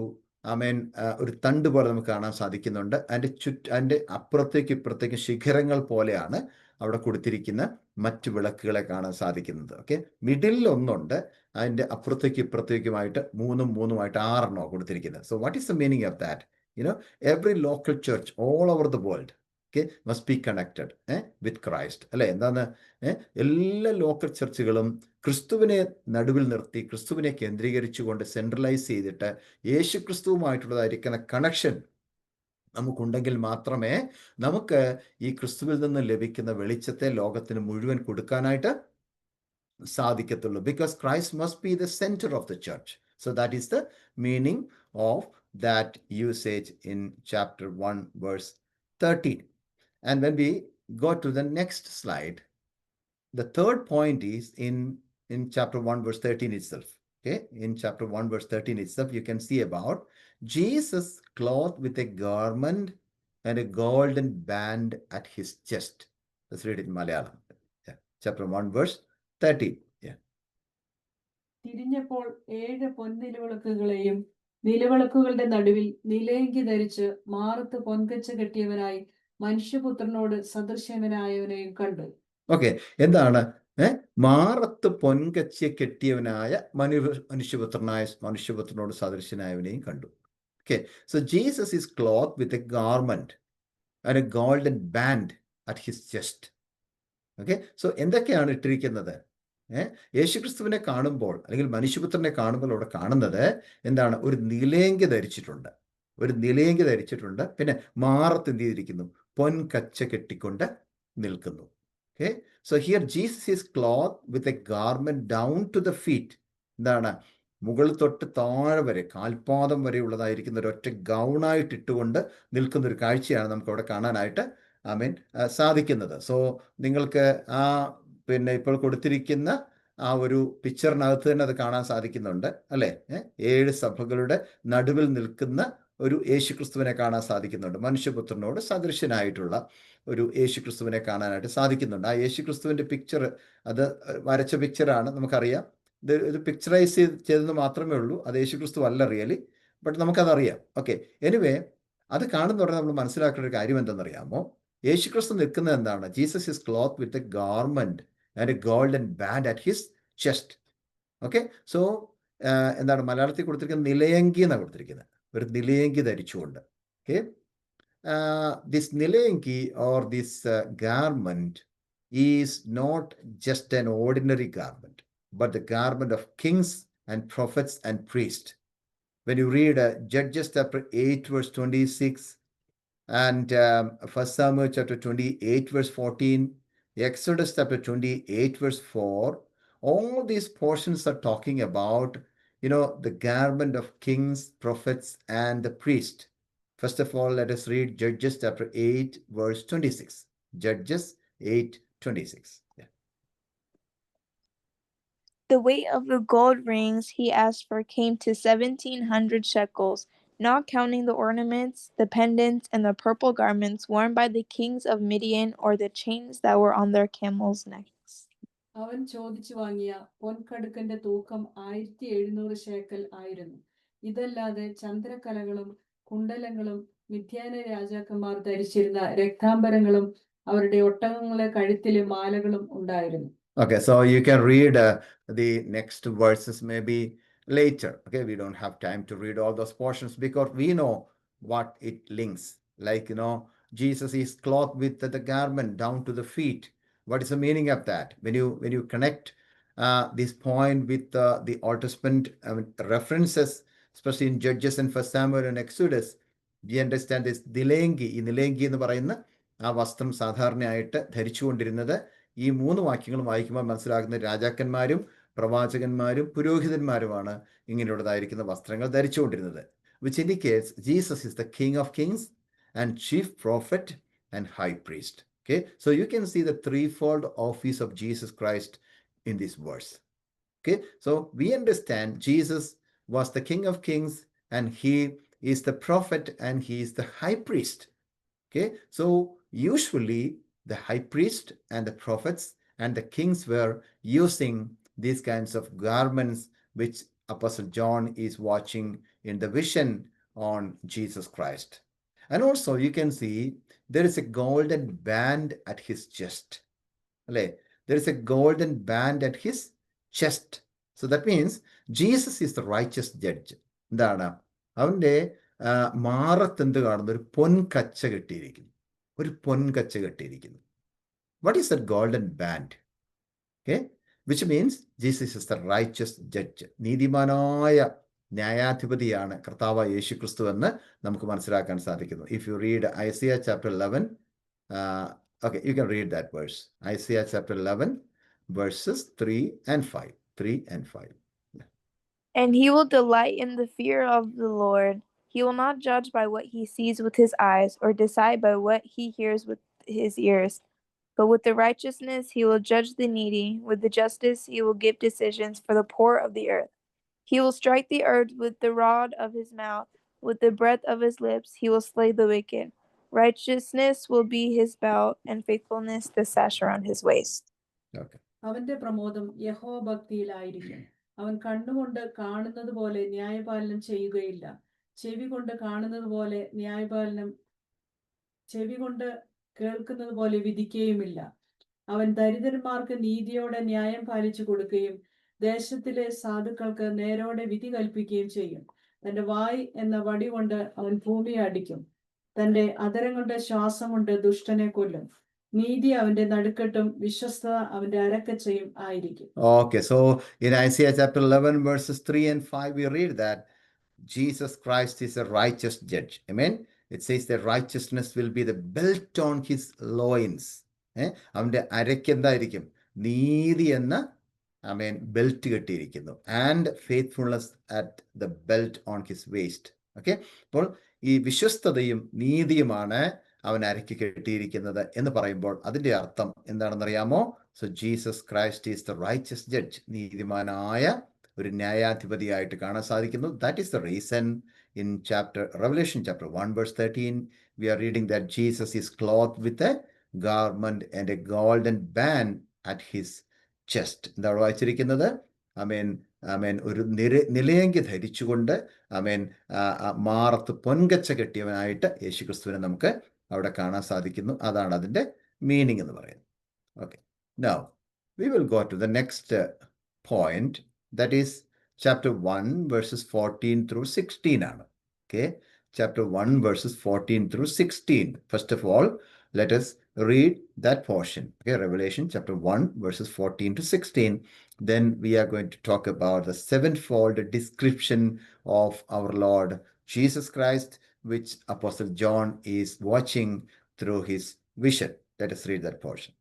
ഒരു തണ്ട് പോലെ നമുക്ക് കാണാൻ സാധിക്കുന്നുണ്ട്. അതിൻ്റെ അപ്പുറത്തേക്ക് ഇപ്പുറത്തേക്ക് ശിഖരങ്ങൾ പോലെയാണ് അവിടെ കൊടുത്തിരിക്കുന്ന മറ്റു വിളക്കുകളെ കാണാൻ സാധിക്കുന്നത്. ഓക്കെ, മിഡിലിൽ ഒന്നുണ്ട്, അതിൻ്റെ അപ്പുറത്തേക്ക് ഇപ്പുറത്തേക്കുമായിട്ട് 3-3 6 കൊടുത്തിരിക്കുന്നത്. So what is the meaning of that? Every local church all over the world must be connected with Christ. അല്ലെ? എന്താണ്? എല്ലാ ലോക്കൽ ചർച്ചുകളും ക്രിസ്തുവിനെ നടുവിൽ നിർത്തി ക്രിസ്തുവിനെ കേന്ദ്രീകരിച്ചുകൊണ്ട് സെൻട്രലൈസ് ചെയ്തിട്ട് യേശു ക്രിസ്തുവുമായിട്ടുള്ളതായിരിക്കുന്ന കണക്ഷൻ നമുക്കുണ്ടെങ്കിൽ മാത്രമേ നമുക്ക് ഈ ക്രിസ്തുവിൽ നിന്ന് ലഭിക്കുന്ന വെളിച്ചത്തെ ലോകത്തിന് മുഴുവൻ കൊടുക്കാനായിട്ട് സാധിക്കത്തുള്ളൂ. Because Christ must be the centre of the church. So that is the meaning of that usage in chapter 1 verse 13. And when we go to the next slide, the third point is in chapter 1 verse 13 itself. Okay, in chapter 1 verse 13 itself, you can see about Jesus clothed with a garment and a golden band at his chest. Let's read it in Malayalam. Yeah. Chapter 1 verse 13. Yeah. തിരിഞ്ഞപ്പോൾ 7 പൊൻനിലവിളക്കുകളെയും നിലവിളക്കുകളുടെ നടുവിൽ നിലയങ്കി ധരിച്ച് മാറത്ത് പൊൻകച്ച കെട്ടിയവനായി മനുഷ്യപുത്രനോട് സദൃശ്യനായവനെയും കണ്ടു. Okay, എന്താണ്? മാറത്ത് പൊൻകച്ച കെട്ടിയവനായ മനുഷ്യപുത്രനോട് സദൃശ്യനായവനെയും കണ്ടു. Okay, so Jesus is cloth with a garment and a golden band at his chest. Okay, so എന്തൊക്കെയാണ് ഇട്ടിരിക്കുന്നത്? യേശുക്രിസ്തുവിനെ കാണുമ്പോൾ അല്ലെങ്കിൽ മനുഷ്യപുത്രനെ കാണുമ്പോൾ അവിടെ കാണുന്നത് എന്താണ്? ഒരു നിലയങ്കി ധരിച്ചിട്ടുണ്ട്, പിന്നെ മാറത്ത് എന്ത് ചെയ്തിരിക്കുന്നു? പൊൻകച്ച കെട്ടിക്കൊണ്ട് നിൽക്കുന്നു. Okay, so here Jesus is clothed with a garment down to the feet. എന്താണ്? മുകളിൽ തൊട്ട് താഴെ വരെ കാൽപാദം വരെ ഉള്ളതായിരിക്കുന്ന ഒരൊറ്റ ഗൗണായിട്ട് ഇട്ടുകൊണ്ട് നിൽക്കുന്ന ഒരു കാഴ്ചയാണ് നമുക്ക് അവിടെ കാണാനായിട്ട് സാധിക്കുന്നത്. സോ നിങ്ങൾക്ക് ആ പിന്നെ ഇപ്പോൾ കൊടുത്തിരിക്കുന്ന ആ ഒരു പിക്ചറിനകത്ത് തന്നെ അത് കാണാൻ സാധിക്കുന്നുണ്ട് അല്ലേ? 7 സഭകളുടെ നടുവിൽ നിൽക്കുന്ന ഒരു യേശുക്രിസ്തുവിനെ കാണാൻ സാധിക്കുന്നുണ്ട്. മനുഷ്യപുത്രനോട് സദൃശ്യനായിട്ടുള്ള ഒരു യേശുക്രിസ്തുവിനെ കാണാനായിട്ട് സാധിക്കുന്നുണ്ട്. ആ യേശുക്രിസ്തുവിൻ്റെ പിക്ചർ, അത് വരച്ച പിക്ചറാണ്, നമുക്കറിയാം. ഇത് പിക്ചറൈസ് ചെയ്തെന്ന് മാത്രമേ ഉള്ളൂ, അത് യേശുക്രിസ്തു അല്ല റിയലി, ബട്ട് നമുക്കതറിയാം. ഓക്കെ, എനിവേ അത് കാണുന്നതോടെ നമ്മൾ മനസ്സിലാക്കേണ്ട ഒരു കാര്യം എന്തെന്നറിയാമോ? യേശുക്രിസ്തു നിൽക്കുന്നത് എന്താണ്? Jesus is clothed with a garment and a golden band at his chest. Okay, so എന്താണ് മലയാളത്തിൽ കൊടുത്തിരിക്കുന്നത്? നിലയങ്കി എന്നാണ് കൊടുത്തിരിക്കുന്നത്. ഒരു നിലയങ്കി ധരിച്ചുകൊണ്ട്. ഓക്കെ, ദിസ് നിലയങ്കി or this garment is not just an ordinary garment, but the garment of kings and prophets and priests. When you read Judges chapter 8 verse 26 and 1 Samuel chapter 28 verse 14, Exodus chapter 28 verse 4, all these portions are talking about, the garment of kings, prophets, and the priest. First of all, let us read Judges chapter 8 verse 26. Judges 8:26. Yeah. The weight of the gold rings he asked for came to 1,700 shekels, not counting the ornaments, the pendants, and the purple garments worn by the kings of Midian, or the chains that were on their camels' necks. അവൻ ചോദിച്ചു വാങ്ങിയ പൊൻകടുക്കന്റെ തൂക്കം 1,700 ശേക്കൽ ആയിരുന്നു. ഇതല്ലാതെ ചന്ദ്രക്കലകളും കുണ്ടലങ്ങളും മിദ്യാന രാജാക്കന്മാർ ധരിച്ചിരുന്ന രക്താംബരങ്ങളും അവരുടെ ഒട്ടകങ്ങളെ കഴുത്തിലെ മാലകളും ഉണ്ടായിരുന്നു. Okay, so you can read the next verses maybe later. Okay, we don't have time to read all those portions because we know what it links. Like, Jesus is clothed with the garment down to the feet. What is the meaning of that? When you connect this point with the Old Testament references, especially in Judges and 1 Samuel and Exodus, we understand this നിലയങ്കി. ഈ നിലയങ്കി എന്ന് പറയുന്ന ആ വസ്ത്രം സാധാരണയായിട്ട് ധരിച്ചുകൊണ്ടിരുന്നത്, ഈ 3 വാക്യങ്ങളും വായിക്കുമ്പോൾ മനസ്സിലാക്കുന്ന രാജാക്കന്മാരും പ്രവാചകന്മാരും പുരോഹിതന്മാരുമാണ് ഇങ്ങനെയുള്ളതായിരിക്കുന്ന വസ്ത്രങ്ങൾ ധരിച്ചുകൊണ്ടിരുന്നത്. Which indicates Jesus is the King of Kings and Chief Prophet and High Priest. Okay, so you can see the threefold office of Jesus Christ in this verse. Okay, so we understand Jesus was the King of Kings and he is the prophet and he is the high priest. Okay, so usually the high priest and the prophets and the kings were using these kinds of garments which Apostle John is watching in the vision on Jesus Christ. And also you can see there is a golden band at his chest. There is a golden band at his chest. So that means Jesus is the righteous judge. എന്താണ് അവൻ്റെ മാറത്ത് എന്ത് കാണുന്നു? ഒരു പൊൻകച്ച കെട്ടിയിരിക്കുന്നു. ഒരു പൊൻകച്ച കെട്ടിയിരിക്കുന്നു. What is that golden band? Okay, which means Jesus is the righteous judge. നീതിമാനായ ന്യായാധിപതിയാണ് കർത്താവായ യേശുക്രിസ്തു എന്ന് നമുക്ക് മനസ്സിലാക്കാൻ സാധിക്കുന്നു. If you read Isaiah chapter 11, okay, you can read that verse. Isaiah chapter 11 verses 3 and 5. 3 and 5. Yeah. And he will delight in the fear of the Lord. He will not judge by what he sees with his eyes, or decide by what he hears with his ears. But with the righteousness he will judge the needy. With the justice he will give decisions for the poor of the earth. He will strike the earth with the rod of his mouth. With the breath of his lips he will slay the wicked. Righteousness will be his belt, and faithfulness the sash around his waist. Okay. അവന്റെ പ്രമോദം യഹോഭക്തിയിലായിരിക്കും. അവൻ കണ്ണുകൊണ്ട് കാണുന്നത് പോലെ ന്യായപാലനം ചെയ്യുകയില്ല. ചെവി കൊണ്ട് കാണുന്നത് പോലെ ചെവി കൊണ്ട് കേൾക്കുന്നത് പോലെ വിധിക്കുകയുമില്ല. അവൻ ദരിദ്രന്മാർക്ക് നീതിയോടെ ന്യായം പാലിച്ചു കൊടുക്കുകയും ദേശത്തിലെ സാധുക്കൾക്ക് നേരോടെ വിധി കൽപ്പിക്കുകയും ചെയ്യും. തന്റെ വായ് എന്ന വടി കൊണ്ട് അവൻ ഭൂമിയെ അടിക്കും. തന്റെ അധരങ്ങളുടെ ശ്വാസം കൊണ്ട് ദുഷ്ടനെ കൊല്ലും. നീതി അവന്റെ നടുക്കെട്ടും വിശ്വസ്തത അവന്റെ അരക്കച്ചയും ആയിരിക്കും. Okay, so in Isaiah chapter 11 verses 3 and 5 we read that Jesus Christ is a righteous judge. Amen. It says that righteousness will be the belt on his loins. അവൻ്റെ അരയ്ക്ക് എന്തായിരിക്കും? നീതി എന്ന ബെൽറ്റ് കെട്ടിയിരിക്കുന്നു. And faithfulness at the belt on his waist. Okay, അപ്പോൾ ഈ വിശ്വസ്തതയും നീതിയുമാണ് അവൻ അരയ്ക്ക് കെട്ടിയിരിക്കുന്നത് എന്ന് പറയുമ്പോൾ അതിൻ്റെ അർത്ഥം എന്താണെന്നറിയാമോ? So Jesus Christ is the righteous judge. നീതിമാനായ ഒരു ന്യായാധിപതിയായിട്ട് കാണാൻ സാധിക്കുന്നു. That is the reason in Revelation chapter 1 verse 13 we are reading that Jesus is clothed with a garment and a golden band at his chest. എന്താണ് വായിച്ചിരിക്കുന്നത്? ആമേൻ ഒരു നിലയങ്കി ധരിച്ചുകൊണ്ട് മാറത്ത് പൊൻകച്ച കെട്ടിയവനായിട്ട് യേശുക്രിസ്തുവിനെ നമുക്ക് അവിടെ കാണാൻ സാധിക്കുന്നു. അതാണ് അതിൻ്റെ മീനിങ് എന്ന് പറയുന്നത്. Okay, now we will go to the next point, that is chapter 1 verses 14 through 16 ആണ്. Okay, chapter 1 verses 14 through 16. First of all, let us read that portion. Okay, Revelation chapter 1 verses 14 to 16. Then we are going to talk about the sevenfold description of our Lord Jesus Christ, which Apostle John is watching through his vision. Let us read that portion.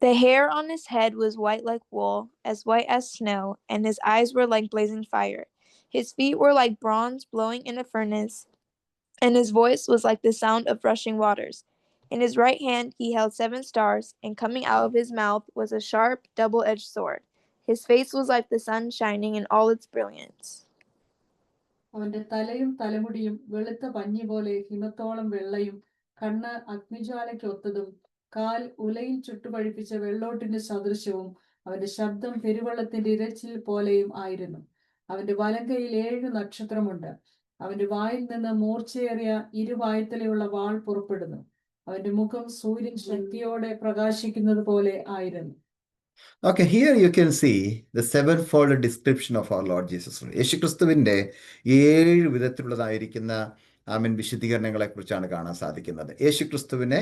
The hair on his head was white like wool, as white as snow, and his eyes were like blazing fire. His feet were like bronze blowing in a furnace, and his voice was like the sound of rushing waters. In his right hand he held 7 stars, and coming out of his mouth was a sharp, double-edged sword. His face was like the sun shining in all its brilliance. അവന്റെ തലയും തലമുടിയും വെളുത്ത പഞ്ഞി പോലെ ഹിമത്തോളം വെള്ളയും, കണ്ണ് അഗ്നിജ്വാലയ്ക്കൊത്തതും, കാൽ ഉലയിൽ ചുട്ടുപഴിപ്പിച്ച വെള്ളോട്ടിന്റെ സദൃശവും, അവന്റെ ശബ്ദം പെരുവെള്ളത്തിന്റെ ഇരച്ചിൽ പോലെയും ആയിരുന്നു. അവന്റെ വലങ്കയിൽ 7 നക്ഷത്രമുണ്ട്. അവന്റെ വായിൽ നിന്ന് മൂർച്ചയേറിയ ഇരുവായ്ത്തലയുള്ള വാൾ പുറപ്പെടുന്നു. അവന്റെ മുഖം സൂര്യൻ ശക്തിയോടെ പ്രകാശിക്കുന്നത് പോലെ ആയിരുന്നു. Okay, here you can see the sevenfold description of our Lord Jesus Christ. യേശുക്രിസ്തുവിൻ്റെ 7 വിധത്തിലുള്ളതായിരിക്കുന്ന വിശദീകരണങ്ങളെ കുറിച്ചാണ് കാണാൻ സാധിക്കുന്നത്. യേശുക്രിസ്തുവിനെ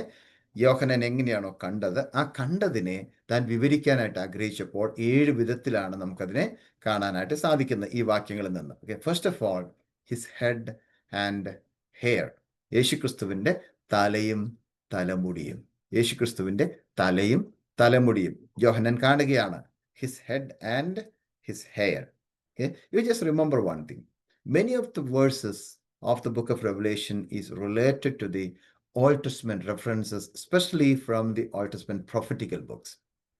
യോഹന്നാൻ എങ്ങനെയാണോ കണ്ടത്, ആ കണ്ടതിനെ താൻ വിവരിക്കാനായിട്ട് ആഗ്രഹിച്ചപ്പോൾ 7 വിധത്തിലാണ് നമുക്കതിനെ കാണാനായിട്ട് സാധിക്കുന്നത് ഈ വാക്യങ്ങളിൽ നിന്ന്. Okay, first of all his head and hair. യേശുക്രിസ്തുവിൻ്റെ തലയും തലമുടിയും. യേശുക്രിസ്തുവിൻ്റെ തലയും തലമുടിയും യോഹന്നാൻ കാണുകയാണ്. His head and his hair. Okay, you just remember one thing. Many of the verses of the book of Revelation is related to the Old Testament references, especially from the Old Testament prophetical books.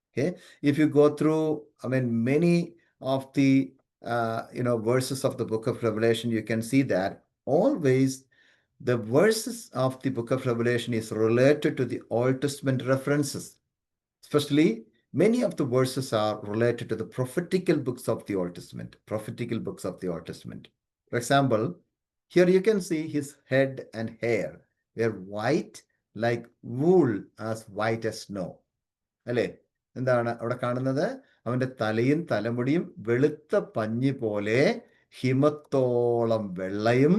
Okay, if you go through, many of the verses of the book of Revelation, you can see that always the verses of the book of Revelation is related to the Old Testament references. Especially, many of the verses are related to the prophetical books of the Old Testament. Prophetical books of the Old Testament. For example, here you can see his head and hair were white like wool, as white as snow. അല്ലേ? എന്താണ് അവിടെ കാണുന്നത്? അവൻ്റെ തലയും തലമുടിയും വെളുത്ത പഞ്ഞി പോലെ ഹിമത്തോളം വെള്ളയും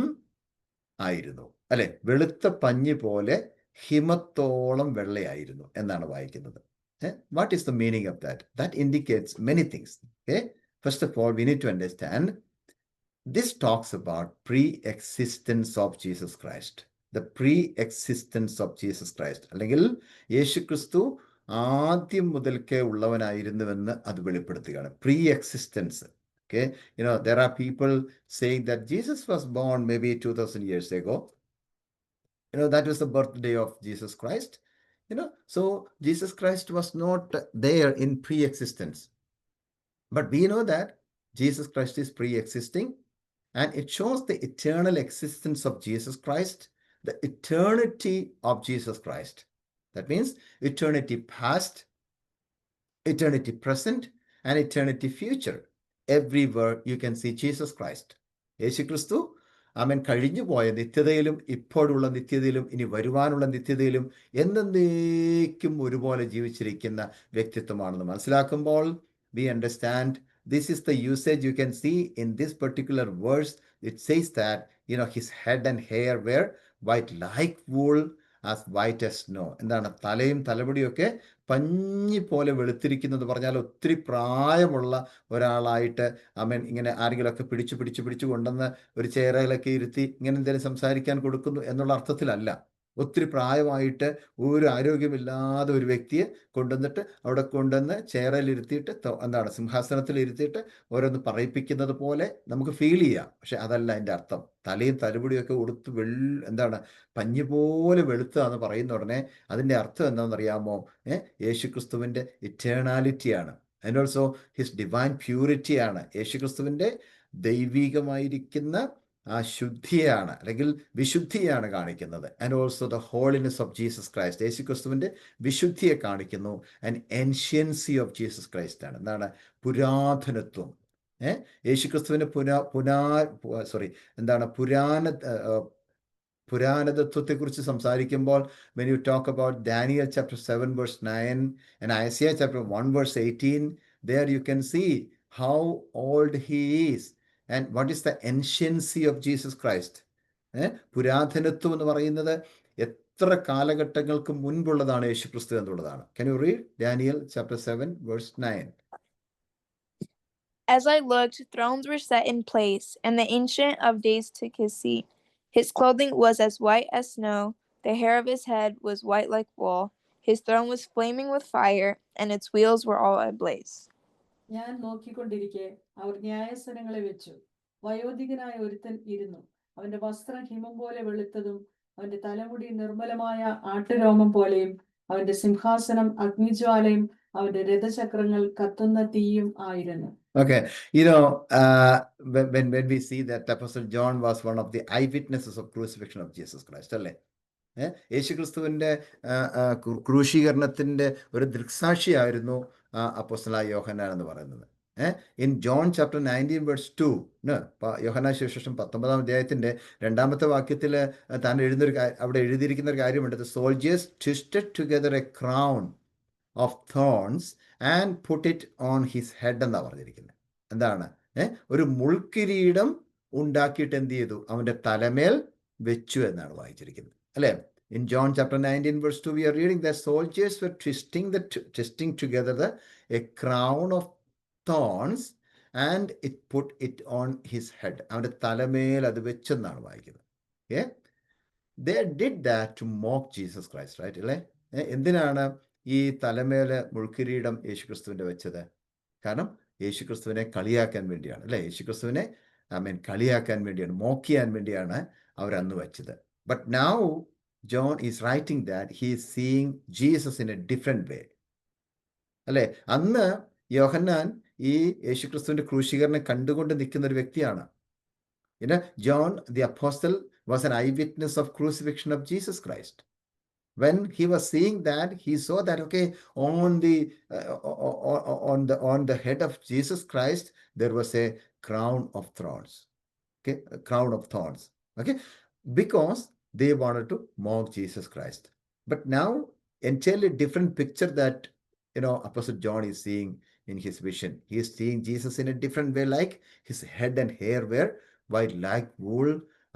ആയിരുന്നു. അല്ലെ? വെളുത്ത പഞ്ഞി പോലെ ഹിമത്തോളം വെള്ളയായിരുന്നു എന്നാണ് വായിക്കുന്നത്. What is the meaning of that? That indicates many things. Okay, first of all, we need to understand this talks about pre-existence of Jesus Christ. The pre-existence of Jesus Christ. അല്ലെങ്കിൽ യേശുക്രിസ്തു ആദ്യം മുതൽക്കേ ഉള്ളവനായിരുന്നുവെന്ന് അത് വെളിപ്പെടുത്തുകയാണ്. Pre-existence. Okay, there are people saying that Jesus was born maybe 2000 years ago. That was the birthday of Jesus Christ. So Jesus Christ was not there in pre-existence. But we know that Jesus Christ is pre-existing, and it shows the eternal existence of Jesus Christ, the eternity of Jesus Christ. That means eternity past, eternity present, and eternity future. Everywhere you can see Jesus Christ. യേശുക്രിസ്തു കഴിഞ്ഞു പോയ നിത്യതയിലും ഇപ്പോഴുള്ള നിത്യതയിലും ഇനി വരുവാനുള്ള നിത്യതയിലും എന്നേക്കും ഒരുപോലെ ജീവിച്ചിരിക്കുന്ന വ്യക്തിത്വമാണെന്ന് മനസ്സിലാക്കുമ്പോൾ we understand this is the usage. You can see in this particular verse, it says that his head and hair were white like wool, as white as snow. എന്താണ്? തലയും തലമുടിയൊക്കെ പഞ്ഞി പോലെ വെളുത്തിരിക്കുന്നത് പറഞ്ഞാൽ ഒത്തിരി പ്രായമുള്ള ഒരാളായിട്ട് ഇങ്ങനെ ആരെങ്കിലുമൊക്കെ പിടിച്ചു കൊണ്ടുവന്ന് ഒരു ചെയറിലൊക്കെ ഇരുത്തി ഇങ്ങനെ എന്തെങ്കിലും സംസാരിക്കാൻ കൊടുക്കുന്നു എന്നുള്ള അർത്ഥത്തിലല്ല. ഒത്തിരി പ്രായമായിട്ട് ഒരു ആരോഗ്യമില്ലാതെ ഒരു വ്യക്തിയെ കൊണ്ടുവന്നിട്ട് അവിടെ കൊണ്ടുവന്ന് ചെയറിലിരുത്തിയിട്ട് സിംഹാസനത്തിൽ ഇരുത്തിയിട്ട് ഓരോന്ന് പറയിപ്പിക്കുന്നത് പോലെ നമുക്ക് ഫീൽ ചെയ്യാം. പക്ഷെ അതല്ല അതിൻ്റെ അർത്ഥം. തലയും തലമുടിയൊക്കെ ഉടുത്ത് എന്താണ് പഞ്ഞി പോലെ വെളുത്താന്ന് പറയുന്ന ഉടനെ അതിൻ്റെ അർത്ഥം എന്താണെന്നറിയാമോ? യേശുക്രിസ്തുവിൻ്റെ ഇറ്റേണാലിറ്റിയാണ്. ആൻഡ് ഓൾസോ ഹിസ് ഡിവൈൻ പ്യൂരിറ്റിയാണ്. യേശുക്രിസ്തുവിൻ്റെ ദൈവികമായിരിക്കുന്ന ആ ശുദ്ധിയാണ് അല്ലെങ്കിൽ വിശുദ്ധിയാണ് കാണിക്കുന്നത്. And also the holiness of Jesus Christ, യേശുക്രിസ്തുവിൻ്റെ വിശുദ്ധിയെ കാണിക്കുന്നു. And ancientcy of Jesus Christ ആണ്. എന്താണ്? പുരാതനത്വം. യേശുക്രിസ്തുവിൻ്റെ പുരാതനത്വത്തെക്കുറിച്ച് സംസാരിക്കുമ്പോൾ when you talk about Daniel chapter 7 verse 9 and Isaiah chapter 1 verse 18, there you can see how old he is and what is the anciency of Jesus Christ. പുരാതനത്വം എന്ന് പറയുന്നത് എത്ര കാലഘട്ടങ്ങൾക്ക് മുൻപുള്ളതാണ് യേശുക്രിസ്തു എന്നുള്ളതാണ്. Can you read Daniel chapter 7 verse 9? As I looked, thrones were set in place, and the Ancient of Days took his seat. His clothing was as white as snow, the hair of his head was white like wool. His throne was flaming with fire, and its wheels were all ablaze. ഞാൻ നോക്കിക്കൊണ്ടിരിക്കെ അവർ ന്യായാസനങ്ങളെ വെച്ചു. വയോധികനായ ഒരുത്തൻ ഇരുന്നു. അവന്റെ വസ്ത്രം ഹിമം പോലെ വെളുത്തതും അവന്റെ തലമുടി നിർമ്മലമായ ആട്ടുരോമം പോലെയും അവന്റെ സിംഹാസനം അഗ്നിജ്വാലയും അവന്റെ രഥചക്രങ്ങൾ കത്തുന്ന തീയും ആയിരുന്നു. Okay, when we see that Apostle John was one of the eyewitnesses of crucifixion of Jesus Christ, അല്ലേ? യേശുക്രിസ്തുവിൻ്റെ ക്രൂശീകരണത്തിൻ്റെ ഒരു ദൃക്സാക്ഷിയായിരുന്നു അപ്പോസ്തലനായ യോഹന്നാൻ എന്ന് പറയുന്നത്. ഇൻ ജോൺ ചാപ്റ്റർ 19 verse 2, യോഹന്നാൻ സുവിശേഷം 19-ാം അധ്യായത്തിൻ്റെ 2-ാമത്തെ വാക്യത്തിൽ താൻ അവിടെ എഴുതിയിരിക്കുന്ന ഒരു കാര്യമുണ്ട്. The soldiers twisted together a crown of thorns and put it on his head എന്നാണ് പറഞ്ഞിരിക്കുന്നത്. എന്താണ്? ഒരു മുൾക്കിരീടം ഉണ്ടാക്കിയിട്ട് എന്ത് ചെയ്തു? അവൻ്റെ തലമേൽ വെച്ചു എന്നാണ് വായിച്ചിരിക്കുന്നത്, അല്ലേ? In John chapter 19 verse 2 we are reading that soldiers were twisting together a crown of thorns and it put it on his head. അവൻ്റെ തലമേൽ അത് വെച്ചെന്നാണ് വായിക്കുന്നത്. They did that to mock Jesus Christ, right? അല്ലേ? എന്തിനാണ് ഈ തലമേല് മുൾക്കിരീടം യേശുക്രിസ്തുവിൻ്റെ വെച്ചത്? കാരണം യേശുക്രിസ്തുവിനെ കളിയാക്കാൻ വേണ്ടിയാണ്, അല്ലേ? യേശുക്രിസ്തുവിനെ കളിയാക്കാൻ വേണ്ടിയാണ്, മോക്ക് ചെയ്യാൻ വേണ്ടിയാണ് അവരന്ന് വെച്ചത്. But now John is writing that he is seeing Jesus in a different way, അല്ലേ? അന്ന് യോഹന്നാൻ ഈ യേശുക്രിസ്തുവിൻ്റെ ക്രൂശീകരണം കണ്ടുകൊണ്ട് നിൽക്കുന്ന ഒരു വ്യക്തിയാണ്. John the apostle was an eyewitness of crucifixion of Jesus Christ. When he was seeing that, he saw that, okay, on the head of Jesus Christ there was a crown of thorns. Okay, a crown of thorns. Okay, because they wanted to mock Jesus Christ. But now entirely different picture that Apostle John is seeing in his vision. He is seeing Jesus in a different way, like his head and hair were white like wool,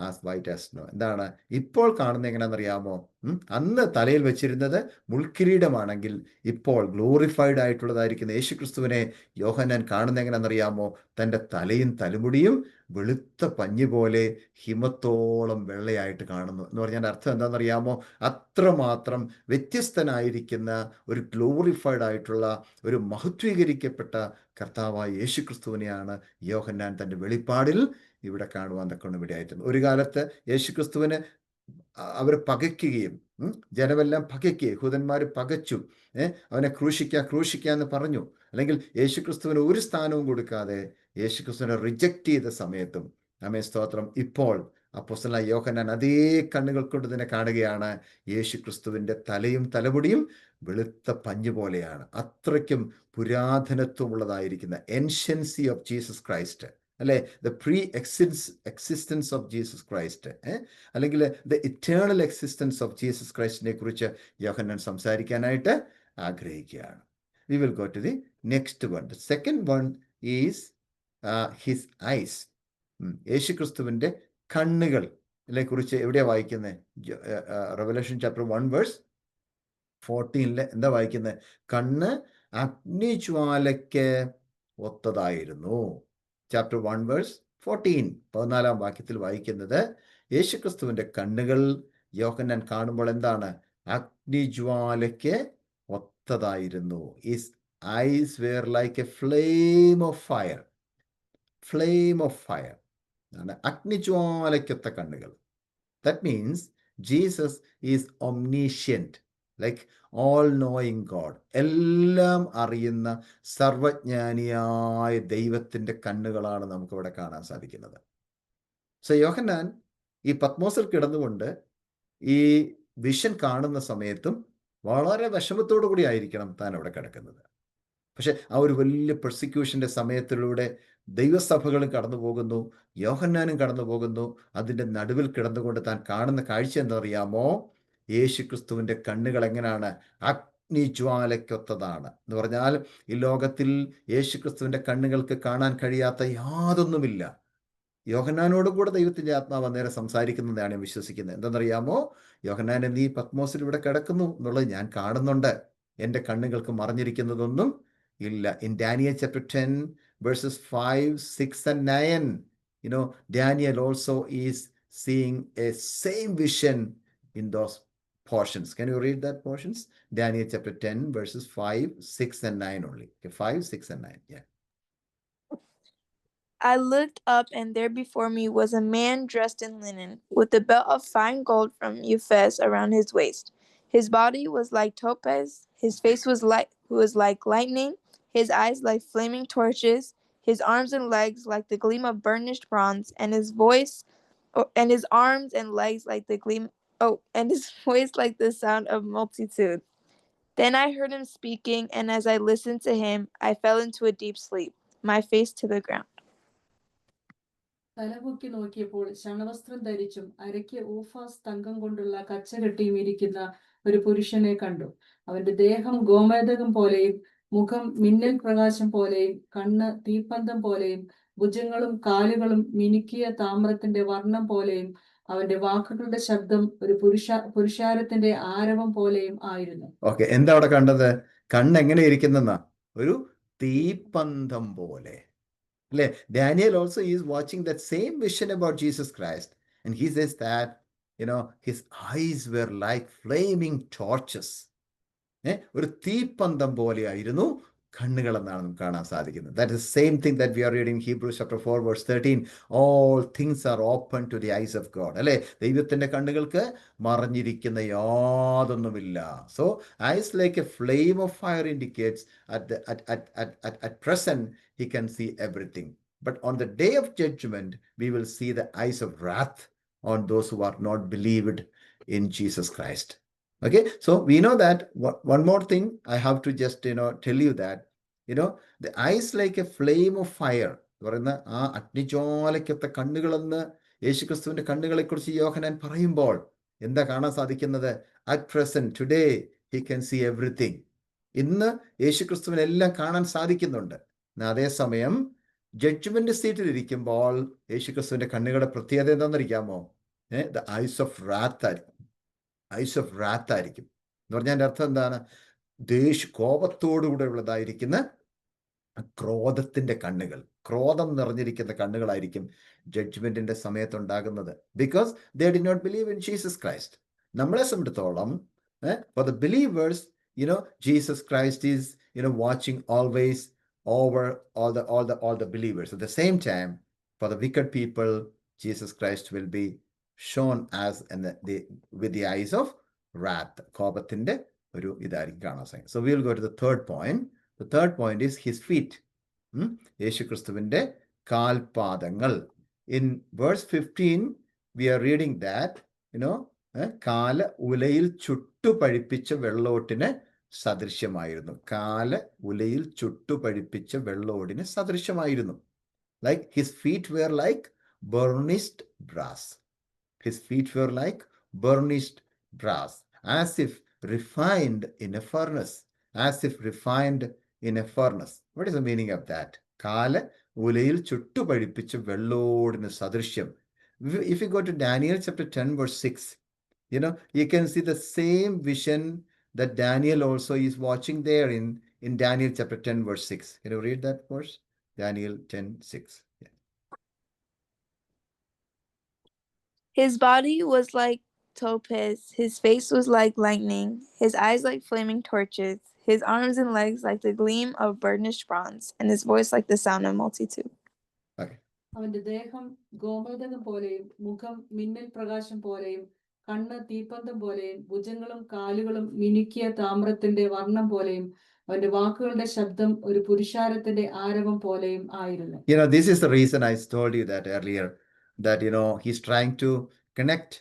as white as snow. എന്താണ് ഇപ്പോൾ കാണുന്നത്? എങ്ങനെയാണെന്നറിയാമോ? അന്ന് തലയിൽ വെച്ചിരുന്നത് മുൾക്കിരീടമാണെങ്കിൽ ഇപ്പോൾ glorified ആയിട്ടുള്ളതായിരിക്കുന്ന യേശുക്രിസ്തുവിനെ യോഹന്നാൻ കാണുന്നത് എങ്ങനെയാണെന്നറിയാമോ? തൻ്റെ തലയും തലമുടിയും വെളുത്ത പഞ്ഞി പോലെ ഹിമത്തോളം വെള്ളയായിട്ട് കാണുന്നു എന്ന് പറഞ്ഞാൽ അർത്ഥം എന്താണെന്നറിയാമോ? അത്രമാത്രം വ്യത്യസ്തനായിരിക്കുന്ന ഒരു ഗ്ലോറിഫൈഡ് ആയിട്ടുള്ള ഒരു മഹത്വീകരിക്കപ്പെട്ട കർത്താവായ യേശുക്രിസ്തുവിനെയാണ് യോഹന്നാൻ തൻ്റെ വെളിപ്പാടിൽ ഇവിടെ കാണുവാൻ തക്കൊണ്ട് ഇടയായിട്ടുണ്ട്. ഒരു കാലത്ത് യേശുക്രിസ്തുവിന് അവർ പകയ്ക്കുകയും ജനമെല്ലാം പകയ്ക്കുകയും യഹൂദന്മാർ പകച്ചു, അവനെ ക്രൂശിക്കുക എന്ന് പറഞ്ഞു. അല്ലെങ്കിൽ യേശുക്രിസ്തുവിന് ഒരു സ്ഥാനവും കൊടുക്കാതെ യേശുക്രിസ്തുവിനെ റിജക്റ്റ് ചെയ്ത സമയത്തും ആമേൻ സ്തോത്രം, ഇപ്പോൾ അപ്പോസ്തലനായ യോഹന്നാൻ അതേ കണ്ണുകൾ കൊണ്ട് തന്നെ കാണുകയാണ്. യേശുക്രിസ്തുവിൻ്റെ തലയും തലമുടിയും വെളുത്ത പഞ്ഞു പോലെയാണ്. അത്രയ്ക്കും പുരാതനത്വമുള്ളതായിരിക്കുന്ന എൻഷ്യൻസി ഓഫ് ജീസസ് ക്രൈസ്റ്റ്, അല്ലെ? The pre existence of Jesus Christ, അല്ലെങ്കിൽ the eternal existence of Jesus ക്രൈസ്റ്റിനെ കുറിച്ച് യോഹന്നാൻ സംസാരിക്കാനായിട്ട് ആഗ്രഹിക്കുകയാണ്. We will go to the next one. The second one is his eyes. യേശുക്രിസ്തുവിൻ്റെ കണ്ണുകളെ കുറിച്ച് എവിടെയാണ് വായിക്കുന്നത്? റെവലേഷൻ ചാപ്റ്റർ 1 verse 14 എന്താ വായിക്കുന്നത്? കണ്ണ് അഗ്നിജ്വാലയ്ക്ക് ഒത്തതായിരുന്നു. ചാപ്റ്റർ 1 verse 14, 14-ാം വാക്യത്തിൽ വായിക്കുന്നത് യേശുക്രിസ്തുവിൻ്റെ കണ്ണുകൾ യോഹന്നാൻ കാണുമ്പോൾ എന്താണ്? അഗ്നിജ്വാലയ്ക്ക് ഒത്തതായിരുന്നു. His eyes were like a flame of fire. Flame of fire. അഗ്നിജ്വാലയ്ക്കൊത്ത കണ്ണുകൾ. That means Jesus is omniscient, like all-knowing God. എല്ലാം അറിയുന്ന സർവജ്ഞാനിയായ ദൈവത്തിൻ്റെ കണ്ണുകളാണ് നമുക്കിവിടെ കാണാൻ സാധിക്കുന്നത്. സോ യോഹന്നാൻ ഈ പത്മോസിൽ കിടന്നുകൊണ്ട് ഈ വിഷൻ കാണുന്ന സമയത്തും വളരെ വിഷമത്തോടു കൂടി ആയിരിക്കണം താൻ അവിടെ കിടക്കുന്നത്. പക്ഷെ ആ ഒരു വലിയ പെർസിക്യൂഷൻ്റെ സമയത്തിലൂടെ ദൈവസഭകളും കടന്നു പോകുന്നു, യോഹന്നാനും കടന്നു പോകുന്നു. അതിൻ്റെ നടുവിൽ കിടന്നുകൊണ്ട് താൻ കാണുന്ന കാഴ്ച എന്താണെന്നറിയാമോ? യേശു ക്രിസ്തുവിൻ്റെ കണ്ണുകൾ എങ്ങനെയാണ്? അഗ്നിജ്വാലയ്ക്കൊത്തതാണ് എന്ന് പറഞ്ഞാൽ ഈ ലോകത്തിൽ യേശു ക്രിസ്തുവിൻ്റെ കണ്ണുകൾക്ക് കാണാൻ കഴിയാത്ത യാതൊന്നുമില്ല. യോഹന്നാനോടും കൂടെ ദൈവത്തിൻ്റെ ആത്മാവ് അന്നേരം സംസാരിക്കുന്നതാണ് ഞാൻ വിശ്വസിക്കുന്നത്. എന്താണെന്നറിയാമോ? യോഹന്നാൻ നീ പത്മോസിൽ ഇവിടെ കിടക്കുന്നു എന്നുള്ളത് ഞാൻ കാണുന്നുണ്ട്, എൻ്റെ കണ്ണുകൾക്ക് മറഞ്ഞിരിക്കുന്നതൊന്നും ഇല്ല. In Daniel chapter 10 verses 5, 6 and 9, Daniel also is seeing a same vision in those portions. Can you read that portions? Daniel chapter 10 verses 5, 6 and 9 only. Okay, 5, 6 and 9. Yeah. I looked up, and there before me was a man dressed in linen, with a belt of fine gold from Uphaz around his waist. His body was like topaz, his face was like lightning, his eyes like flaming torches, his arms and legs like the gleam of burnished bronze, and his arms and legs like the gleam, and his voice like the sound of multitude. Then I heard him speaking, and as I listened to him, I fell into a deep sleep, my face to the ground. തലപൊക്കി നോക്കിയപ്പോൾ ശണവസ്ത്രം ധരിച്ചും അരയ്ക്ക് ഊഫാസ് തങ്കം കൊണ്ടുള്ള കച്ച കെട്ടിയും ഇരിക്കുന്ന ഒരു പുരുഷനെ കണ്ടു. അവന്റെ ദേഹം ഗോമേതകം പോലെയും മുഖം മിന്നൽ പ്രകാശം പോലെയും കണ്ണ് തീപ്പന്തം പോലെയും ഭുജങ്ങളും കാലുകളും മിനുക്കിയ താമ്രത്തിന്റെ വർണ്ണം പോലെയും അവന്റെ വാക്കുകളുടെ ശബ്ദം ഒരു പുരുഷാരത്തിന്റെ ആരവം പോലെയും ആയിരുന്നു. ഓക്കെ, എന്താ അവിടെ കണ്ടത്? കണ്ണ് എങ്ങനെ ഇരിക്കുന്നെന്നാ? ഒരു തീപ്പന്തം പോലെ അല്ലേ? Daniel also is watching that same vision about Jesus Christ, and he says that his eyes were like flaming torches. ഒരു തീപ്പന്തം പോലെയായിരുന്നു കണ്ണുകൾ എന്നാണ് നമുക്ക് കാണാൻ സാധിക്കുന്നത്. That is the same thing that we are reading in Hebrews chapter 4 verse 13. All things are open to the eyes of God. അല്ലേ? ദൈവത്തിൻ്റെ കണ്ണുകൾക്ക് മറഞ്ഞിരിക്കുന്ന യാതൊന്നുമില്ല. So eyes like a flame of fire indicates at present he can see everything. But on the day of judgment we will see the eyes of wrath on those who are not believed in Jesus Christ. Okay, so we know that one more thing I have to just tell you that the eyes like a flame of fire പറയുന്ന ആ അഗ്നിജ്വാലയ്ക്കൊത്ത കണ്ണുകളെന്ന് യേശുക്രിസ്തുവിന്റെ കണ്ണുകളെ കുറിച്ച് യോഹന്നാൻ പറയുമ്പോൾ എന്താ കാണാൻ സാധിക്കുന്നത്? At present today he can see everything. ഇന്ന് യേശുക്രിസ്തുവിനെല്ലാം കാണാൻ സാധിക്കുന്നുണ്ട്. അതേസമയം ജഡ്ജ്മെന്റ് സീറ്റിൽ ഇരിക്കുമ്പോൾ യേശുക്രിസ്തുവിന്റെ കണ്ണുകളുടെ പ്രത്യേകത എന്താണെന്നറിയാമോ? The eyes of wrath ആയിരിക്കും. ഐസ് ഓഫ് റാത്ത് ആയിരിക്കും എന്ന് പറഞ്ഞാൽ എൻ്റെ അർത്ഥം എന്താണ്? കോപത്തോടുകൂടെ ഉള്ളതായിരിക്കുന്ന ക്രോധത്തിന്റെ കണ്ണുകൾ, ക്രോധം നിറഞ്ഞിരിക്കുന്ന കണ്ണുകളായിരിക്കും ജഡ്ജ്മെന്റിന്റെ സമയത്തുണ്ടാകുന്നത്. Because they did not believe in Jesus Christ. നമ്മളെ സംബന്ധിച്ചിടത്തോളം for the believers Jesus Christ is watching always over all the believers. At the same time, for the wicked people, Jesus Christ will be shown as with the eyes of wrath. കോപത്തിന്റെ ഒരു ഇതായിരിക്കും കാണാൻ സാധിക്കും. So we will go to the third point. The third point is his feet. യേശുക്രിസ്തുവിന്റെ കാൽപാദങ്ങൾ. In verse 15 we are reading that കാല ഉലയിൽ ചുട്ടുപഴിപ്പിച്ച വെള്ളോട്ടിന് സദൃശ്യമായിരുന്നു. കാല ഉലയിൽ ചുട്ടുപഴിപ്പിച്ച വെള്ളോടിന് സദൃശ്യമായിരുന്നു. Like his feet were like burnished brass. His feet were like burnished brass, as if refined in a furnace. As if refined in a furnace. What is the meaning of that? കാല ഉലയിൽ ചുട്ടുപഴിപ്പിച്ച വെള്ളോടിന് സദൃശ്യം. If you go to Daniel chapter 10 verse 6, you can see the same vision that Daniel also is watching there in Daniel chapter 10 verse 6. Can you read that verse? Daniel 10:6. Yeah. His body was like topaz, his face was like lightning, his eyes like flaming torches, his arms and legs like the gleam of burnished bronze, and his voice like the sound of multitude. Okay. അവന്റെ ദേഹം ഗോമേദകം പോലെയും മുഖം മിന്നൽ പ്രകാശം പോലെയും കണ്ണ് തീപ്പന്തം പോലെയും ഭുജങ്ങളും കാലുകളും മിനുക്കിയ താമ്രത്തിന്റെ വർണ്ണം പോലെയും അവന്റെ വാക്കുകളുടെ ശബ്ദം ഒരു പുരുഷാരത്തിന്റെ ആരവം പോലെയും ആയിരുന്നു. This is the reason I told you that earlier, that, he's trying to connect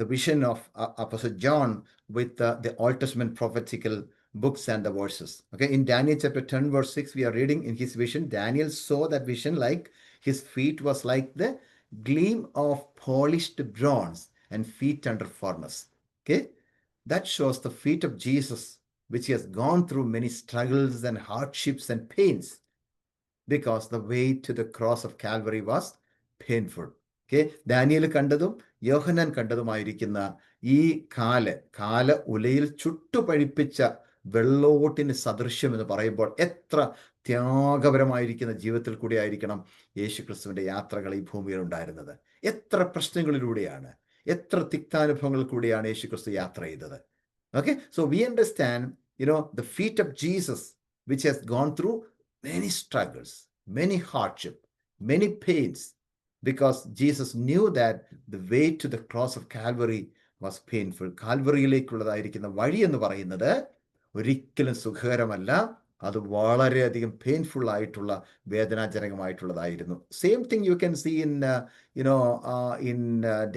the vision of Apostle John with the Old Testament prophetical books and the verses. Okay, in Daniel chapter 10, verse 6, we are reading in his vision, Daniel saw that vision like his feet was like the gleam of polished bronze and feet under furnace. Okay, that shows the feet of Jesus, which he has gone through many struggles and hardships and pains, because the way to the cross of Calvary was painful. Okay, Daniel കണ്ടതും യോഹന്നാൻ കണ്ടതുമായിരിക്കുന്ന ഈ കാല ഉലയിൽ ചുട്ടുപഴിപ്പിച്ച വെള്ളോട്ടിന് സദൃശ്യം എന്ന് പറയുമ്പോൾ എത്ര ത്യാഗപരമായിരിക്കുന്ന ജീവിതത്തിൽ കൂടി ആയിരിക്കണം യേശുക്രിസ്തുവിന്റെ യാത്രകൾ ഈ ഭൂമിയിൽ ഉണ്ടായിരുന്നത്. എത്ര പ്രശ്നങ്ങളിലൂടെയാണ്, എത്ര തിക്താനുഭവങ്ങളിൽ കൂടിയാണ് യേശുക്രിസ്തു യാത്ര ചെയ്തത്. Okay, so we understand, the feet of Jesus, which has gone through many struggles, many hardship, many pains, because Jesus knew that the way to the cross of Calvary was painful. കാൽവറിയിലേക്കുള്ളതായിരിക്കുന്ന വഴി എന്ന് പറയുന്നത് ഒരിക്കലും സുഖകരമല്ല, അത് വളരെയധികം painful ആയിട്ടുള്ള വേദനാജനകമായിട്ടുള്ളതായിരുന്നു. Same thing you can see in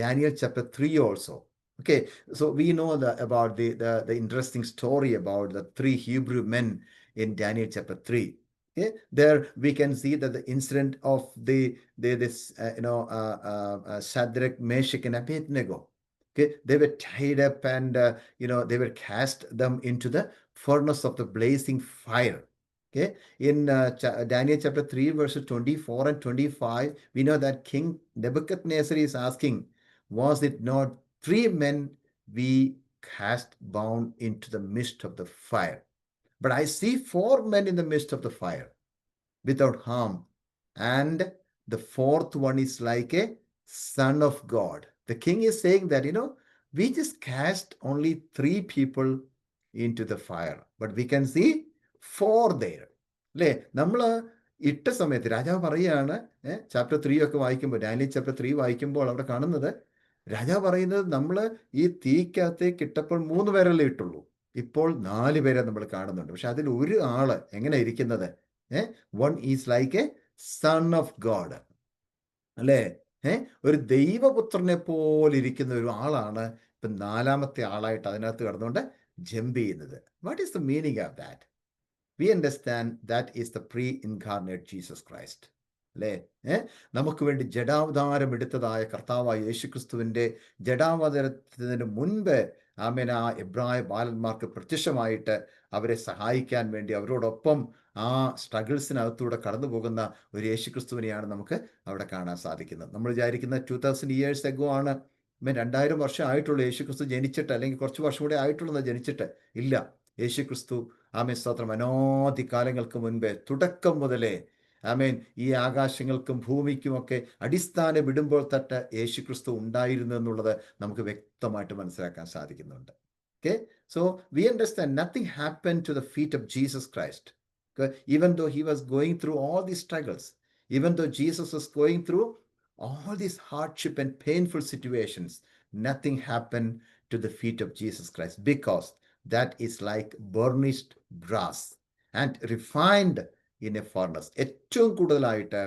Daniel chapter 3 also. Okay, so we know about the interesting story about the 3 Hebrew men in Daniel chapter 3. Okay, there we can see that the incident of Shadrach, Meshach, and Abednego. Okay, they were tied up and they were cast them into the furnace of the blazing fire. Okay, in Daniel chapter 3 verses 24 and 25, we know that King Nebuchadnezzar is asking, was it not 3 men we cast bound into the midst of the fire? But I see 4 men in the midst of the fire without harm, and the 4th one is like a son of God. The king is saying that, we just cast only 3 people into the fire, but we can see 4 there. അല്ലേ, നമ്മൾ ഇട്ട സമയത്ത് രാജാവ് പറയുകയാണ്, chapter 3 ഒക്കെ വായിക്കുമ്പോൾ, Daniel chapter 3 വായിക്കുമ്പോൾ അവിടെ കാണുന്നത്, രാജാവ് പറയുന്നത് നമ്മൾ ഈ തീക്കകത്തേക്ക് ഇട്ടപ്പോൾ 3 പേരല്ലേ ഇട്ടുള്ളൂ, ഇപ്പോൾ 4 പേരെ നമ്മൾ കാണുന്നുണ്ട്. പക്ഷെ അതിൽ ഒരു ആള് എങ്ങനെ ഇരിക്കുന്നത്, one is like a son of God, അല്ലേ, ഒരു ദൈവപുത്രനെ പോലെ ഇരിക്കുന്ന ഒരു ആളാണ് ഇപ്പം 4ാമത്തെ ആളായിട്ട് അതിനകത്ത് കിടന്നുകൊണ്ട് ജമ്പ് ചെയ്യുന്നത്. What is the meaning of that? We understand that is the pre-incarnate Jesus Christ. അല്ലേ, നമുക്ക് വേണ്ടി ജഡാവതാരം എടുത്തതായ കർത്താവായ യേശുക്രിസ്തുവിൻ്റെ ജഡാവതാരത്തിന് മുൻപ് ആ എബ്രായ ബാലന്മാർക്ക് പ്രത്യക്ഷമായിട്ട് അവരെ സഹായിക്കാൻ വേണ്ടി അവരോടൊപ്പം ആ സ്ട്രഗിൾസിനകത്തൂടെ കടന്നു പോകുന്ന ഒരു യേശുക്രിസ്തുവിനെയാണ് നമുക്ക് അവിടെ കാണാൻ സാധിക്കുന്നത്. നമ്മൾ വിചാരിക്കുന്ന 2000 years ago ആണ്, 2000 വർഷം ആയിട്ടുള്ളൂ യേശുക്രിസ്തു ജനിച്ചിട്ട്, അല്ലെങ്കിൽ കുറച്ച് വർഷം കൂടെ ആയിട്ടുള്ളൂ ജനിച്ചിട്ട്. ഇല്ല, യേശുക്രിസ്തു സ്തോത്രം അനാദി കാലങ്ങൾക്ക് മുൻപേ, തുടക്കം മുതലേ ഈ ആകാശങ്ങൾക്കും ഭൂമിക്കുമൊക്കെ അടിസ്ഥാനം ഇടുമ്പോൾ തൊട്ട് യേശുക്രിസ്തു ഉണ്ടായിരുന്നു എന്നുള്ളത് നമുക്ക് വ്യക്തമായിട്ട് മനസ്സിലാക്കാൻ സാധിക്കുന്നുണ്ട്. Okay, so we understand nothing happened to the feet of Jesus Christ. Okay? Even though he was going through all these struggles, even though Jesus was going through all these hardship and painful situations, nothing happened to the feet of Jesus Christ, because that is like burnished brass and refined in a furnace. ഏറ്റവും കൂടുതലായിട്ട്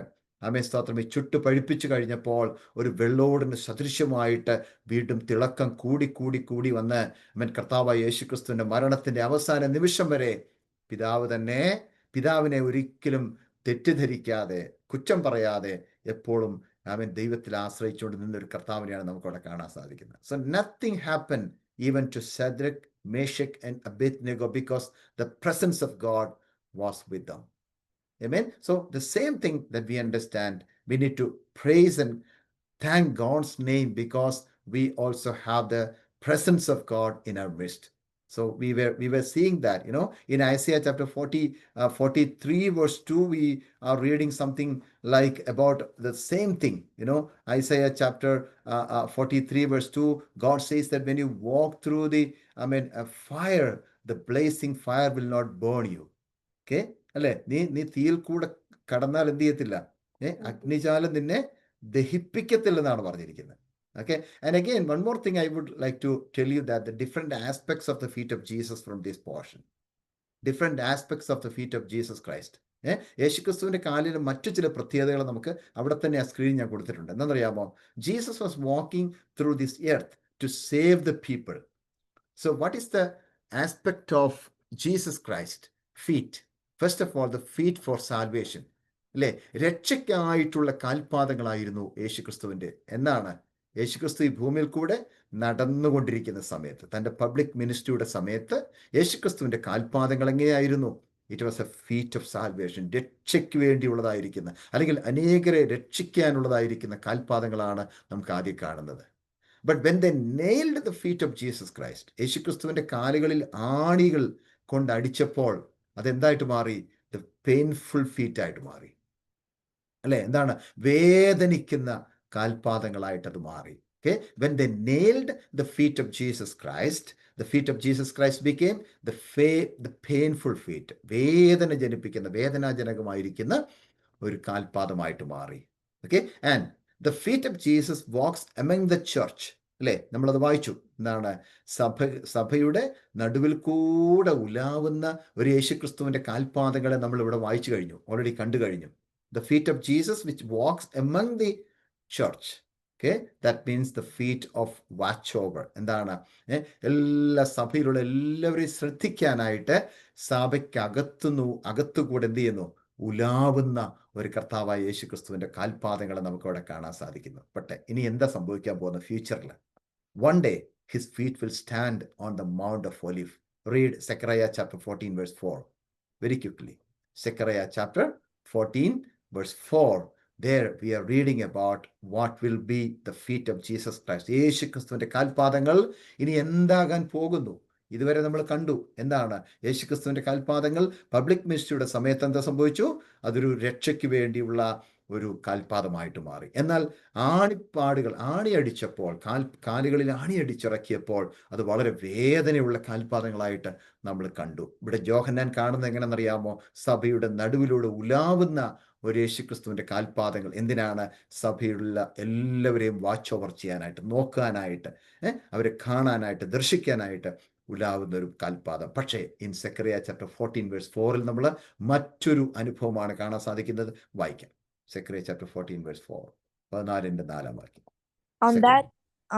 സ്തോത്രം ചുട്ടു പഴിപ്പിച്ചു കഴിഞ്ഞപ്പോൾ ഒരു വെള്ളോടിന് സദൃശ്യമായിട്ട് വീണ്ടും തിളക്കം കൂടി കൂടി കൂടി വന്ന് കർത്താവായ യേശുക്രിസ്തുവിന്റെ മരണത്തിന്റെ അവസാന നിമിഷം വരെ പിതാവിനെ ഒരിക്കലും തെറ്റിദ്ധരിക്കാതെ, കുറ്റം പറയാതെ, എപ്പോഴും ദൈവത്തിൽ ആശ്രയിച്ചുകൊണ്ട് നിന്നൊരു കർത്താവിനെയാണ് നമുക്കവിടെ കാണാൻ സാധിക്കുന്നത്. So nothing happen even to Shadrach, Meshach, and Abednego, because the presence of God was with them. Amen. So the same thing that we understand, we need to praise and thank God's name, because we also have the presence of God in our midst. So we were seeing that, in Isaiah chapter 43 verse 2, we are reading something like about the same thing. Isaiah chapter 43 verse 2, God says that when you walk through a fire, the blazing fire will not burn you. Okay, അല്ലേ, നീ തീയിൽ കൂടെ കടന്നാൽ എന്ത് ചെയ്യത്തില്ല, അഗ്നിജാലം നിന്നെ ദഹിപ്പിക്കത്തില്ലെന്നാണ് പറഞ്ഞിരിക്കുന്നത്. Okay, and again, one more thing I would like to tell you, that the different aspects of the feet of Jesus from this portion, different aspects of the feet of Jesus Christ. യേശുക്രിസ്തുവിന്റെ കാലിന് മറ്റു ചില പ്രത്യേകതകൾ നമുക്ക് അവിടെ തന്നെ ആ screen ഞാൻ കൊടുത്തിട്ടുണ്ട്. എന്താണെന്നറിയാമോ? Jesus was walking through this earth to save the people. So what is the aspect of Jesus Christ? Feet. First of all, the feet for salvation. അല്ലേ? രക്ഷയ്ക്കായിട്ടുള്ള കാൽപാദങ്ങളായിരുന്നു യേശുക്രിസ്തുവിൻ്റെ. എന്നാണ് യേശുക്രിസ്തു ഈ ഭൂമിയിൽ കൂടെ നടന്നുകൊണ്ടിരിക്കുന്ന സമയത്ത്, തൻ്റെ പബ്ലിക് മിനിസ്ട്രിയുടെ സമയത്ത് യേശുക്രിസ്തുവിൻ്റെ കാൽപാദങ്ങൾ എങ്ങനെയായിരുന്നു? It was A feet of salvation. രക്ഷയ്ക്ക് വേണ്ടിയുള്ളതായിരിക്കുന്ന, അല്ലെങ്കിൽ അനേകരെ രക്ഷിക്കാനുള്ളതായിരിക്കുന്ന കാൽപാദങ്ങളാണ് നമുക്ക് ആദ്യം കാണുന്നത്. But when they nailed the feet of Jesus Christ, യേശുക്രിസ്തുവിൻ്റെ കാലുകളിൽ ആണികൾ കൊണ്ടടിച്ചപ്പോൾ അതെന്തായിട്ട് മാറി? ദ പെയിൻഫുൾ ഫീറ്റ് ആയിട്ട് മാറി. അല്ലേ? എന്താണ്? വേദനിക്കുന്ന കാൽപാദങ്ങളായിട്ട് അത് മാറി. Okay? When they nailed the feet of Jesus Christ, the feet of Jesus Christ became the painful feet. വേദന ജനിപ്പിക്കുന്ന, വേദനാജനകമായിരിക്കുന്ന ഒരു കാൽപാദമായിട്ട് മാറി. Okay? And the feet of Jesus walks among the church. അല്ലേ? നമ്മളത് വായിച്ചു. എന്താണ്? സഭയുടെ നടുവിൽ കൂടെ ഉലാവുന്ന ഒരു യേശുക്രിസ്തുവിൻ്റെ കാൽപാദങ്ങളെ നമ്മൾ ഇവിടെ വായിച്ചു കഴിഞ്ഞു, ഓൾറെഡി കണ്ടു കഴിഞ്ഞു. The feet of Jesus which walks among the church. Okay? That means the feet of watch over. എന്താണ്? എല്ലാ സഭയിലുള്ള എല്ലാവരെയും ശ്രദ്ധിക്കാനായിട്ട് അകത്തുകൂടെ എന്ത് ചെയ്യുന്നു? ഉലാവുന്ന ഒരു കർത്താവായ യേശുക്രിസ്തുവിൻ്റെ കാൽപാദങ്ങളെ നമുക്ക് അവിടെ കാണാൻ സാധിക്കുന്നു. പക്ഷേ ഇനി എന്താ സംഭവിക്കാൻ പോകുന്ന ഫ്യൂച്ചറിൽ? One day his feet will stand on the Mount of Olives. Read Zechariah chapter 14 verse 4 very quickly. Zechariah chapter 14 verse 4. There we are reading about what will be the feet of Jesus Christ. യേശുക്രിസ്തുവിൻ്റെ കാൽപാദങ്ങൾ ഇനി എന്താകാൻ പോകുന്നു? ഇതുവരെ നമ്മൾ കണ്ടു എന്താണ്? യേശുക്രിസ്തുവിൻ്റെ കാൽപാദങ്ങൾ public മിനിസ്ട്രിയുടെ സമയത്ത് എന്താ സംഭവിച്ചു? അതൊരു രക്ഷയ്ക്ക് വേണ്ടിയുള്ള ഒരു കാൽപാദമായിട്ട് മാറി. എന്നാൽ ആണിയടിച്ചപ്പോൾ, കാലുകളിൽ ആണിയടിച്ചിറക്കിയപ്പോൾ അത് വളരെ വേദനയുള്ള കാൽപാദങ്ങളായിട്ട് നമ്മൾ കണ്ടു. ഇവിടെ യോഹന്നാൻ കാണുന്നത് എങ്ങനെയെന്നറിയാമോ? സഭയുടെ നടുവിലൂടെ ഉലാവുന്ന ഒരു യേശുക്രിസ്തുവിൻ്റെ കാൽപാദങ്ങൾ. എന്തിനാണ്? സഭയിലുള്ള എല്ലാവരെയും വാച്ച് ഓവർ ചെയ്യാനായിട്ട്, നോക്കാനായിട്ട്, അവരെ കാണാനായിട്ട്, ദർശിക്കാനായിട്ട് ഉലാവുന്ന ഒരു കാൽപാദം. പക്ഷേ ഇൻ സെക്കറിയ ചാപ്റ്റർ 14 വേഴ്സ് 4 നമ്മൾ മറ്റൊരു അനുഭവമാണ് കാണാൻ സാധിക്കുന്നത്. വായിക്കാം. സെക്കറിയ ചാപ്റ്റർ 14 വേഴ്സ് 4, 14-4 വാക്യം.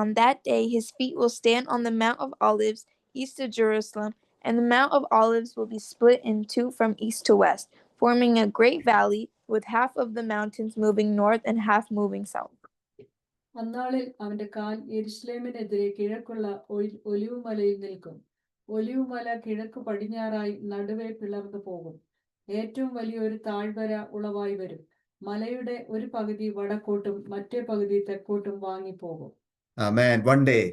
On that day his feet will stand on the Mount of Olives east of Jerusalem, and the Mount of Olives will be split in two from east to west, forming a great valley, with half of the mountains moving north and half moving south. അന്നാളിൽ അവന്റെ കാൽ യെരുശലേമിനെതിരെ കിഴക്കുള്ള olive മലയിൽ നിൽക്കും. Olive മല കിഴക്ക് പടിഞ്ഞാറായി നടുവേ പിളർന്നു പോകും. ഏറ്റവും വലിയൊരു താഴ്വര ഉളവായി വരും. മലയുടെ ഒരു പകുതി വടക്കോട്ടും മറ്റേ പകുതി തെക്കോട്ടും വാങ്ങിപ്പോകും. Amen. One day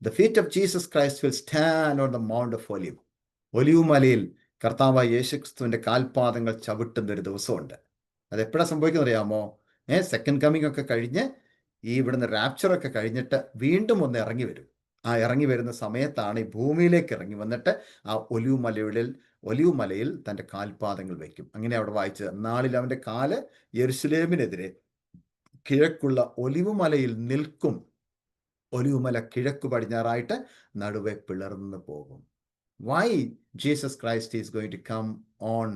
the feet of Jesus Christ will stand on the Mount of Olives. Olive മലയിൽ കർത്താവായ യേശുക്രിസ്തുവിന്റെ കാൽപാദങ്ങൾ ചവിട്ടുന്ന ഒരു ദിവസമുണ്ട്. അത് എപ്പോഴാണ് സംഭവിക്കുന്നത് അറിയാമോ? സെക്കൻഡ് കമ്മിങ് ഒക്കെ കഴിഞ്ഞ് ഇവിടുന്ന് റാപ്ചറൊക്കെ കഴിഞ്ഞിട്ട് വീണ്ടും ഒന്ന് ഇറങ്ങി വരും. ആ ഇറങ്ങി വരുന്ന സമയത്താണ് ഈ ഭൂമിയിലേക്ക് ഇറങ്ങി വന്നിട്ട് ആ ഒലിവ് മലയിൽ തൻ്റെ കാൽപാദങ്ങൾ വയ്ക്കും. അങ്ങനെ അവിടെ വായിച്ചത്. നാളിൽ അവൻ്റെ കാല് യെരുശലേമിനെതിരെ കിഴക്കുള്ള ഒലിവ് മലയിൽ നിൽക്കും. ഒലിവ് മല കിഴക്ക് പടിഞ്ഞാറായിട്ട് നടുവെ പിളർന്നു പോകും. Why Jesus Christ is going to come on,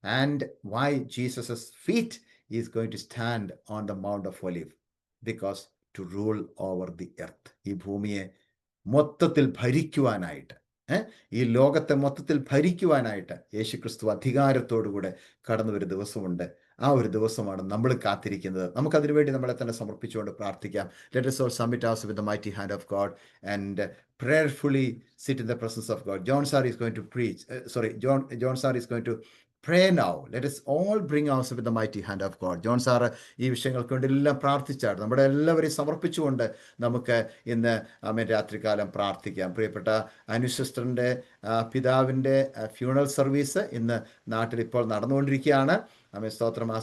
and why Jesus's feet is going to stand on the Mount of Olives? Because to rule over the earth. ഈ ഭൂമിയെ മൊത്തത്തിൽ ഭരിക്കുവാനായിട്ട്, ഈ ലോകത്തെ മൊത്തത്തിൽ ഭരിക്കുവാനായിട്ട് യേശുക്രിസ്തു അധികാരത്തോടുകൂടെ കടന്നു ഒരു ദിവസമുണ്ട്. ആ ഒരു ദിവസമാണ് നമ്മൾ കാത്തിരിക്കുന്നത്. നമുക്കതിനു വേണ്ടി നമ്മളെ തന്നെ സമർപ്പിച്ചുകൊണ്ട് പ്രാർത്ഥിക്കാം. Let us all submit ourselves with the mighty hand of God and prayerfully sit in the presence of God. John Sar is going to preach. John Sar is going to pray now. Let us all bring ourselves with the mighty hand of God. John sir ഈ വിഷയങ്ങൾക്ക് വേണ്ടി എല്ലാം പ്രാർത്ഥിച്ചാണ്. നമ്മുടെ എല്ലാവരെയും സമർപ്പിച്ചുകൊണ്ട് നമുക്ക് ഇന്ന് രാത്രികാലം പ്രാർത്ഥിക്കാം. പ്രിയപ്പെട്ട അനു സിസ്റ്ററിൻ്റെ പിതാവിൻ്റെ ഫ്യൂണറൽ സർവീസ് ഇന്ന് നാട്ടിൽ ഇപ്പോൾ നടന്നുകൊണ്ടിരിക്കുകയാണ്. സ്തോത്രം. ആ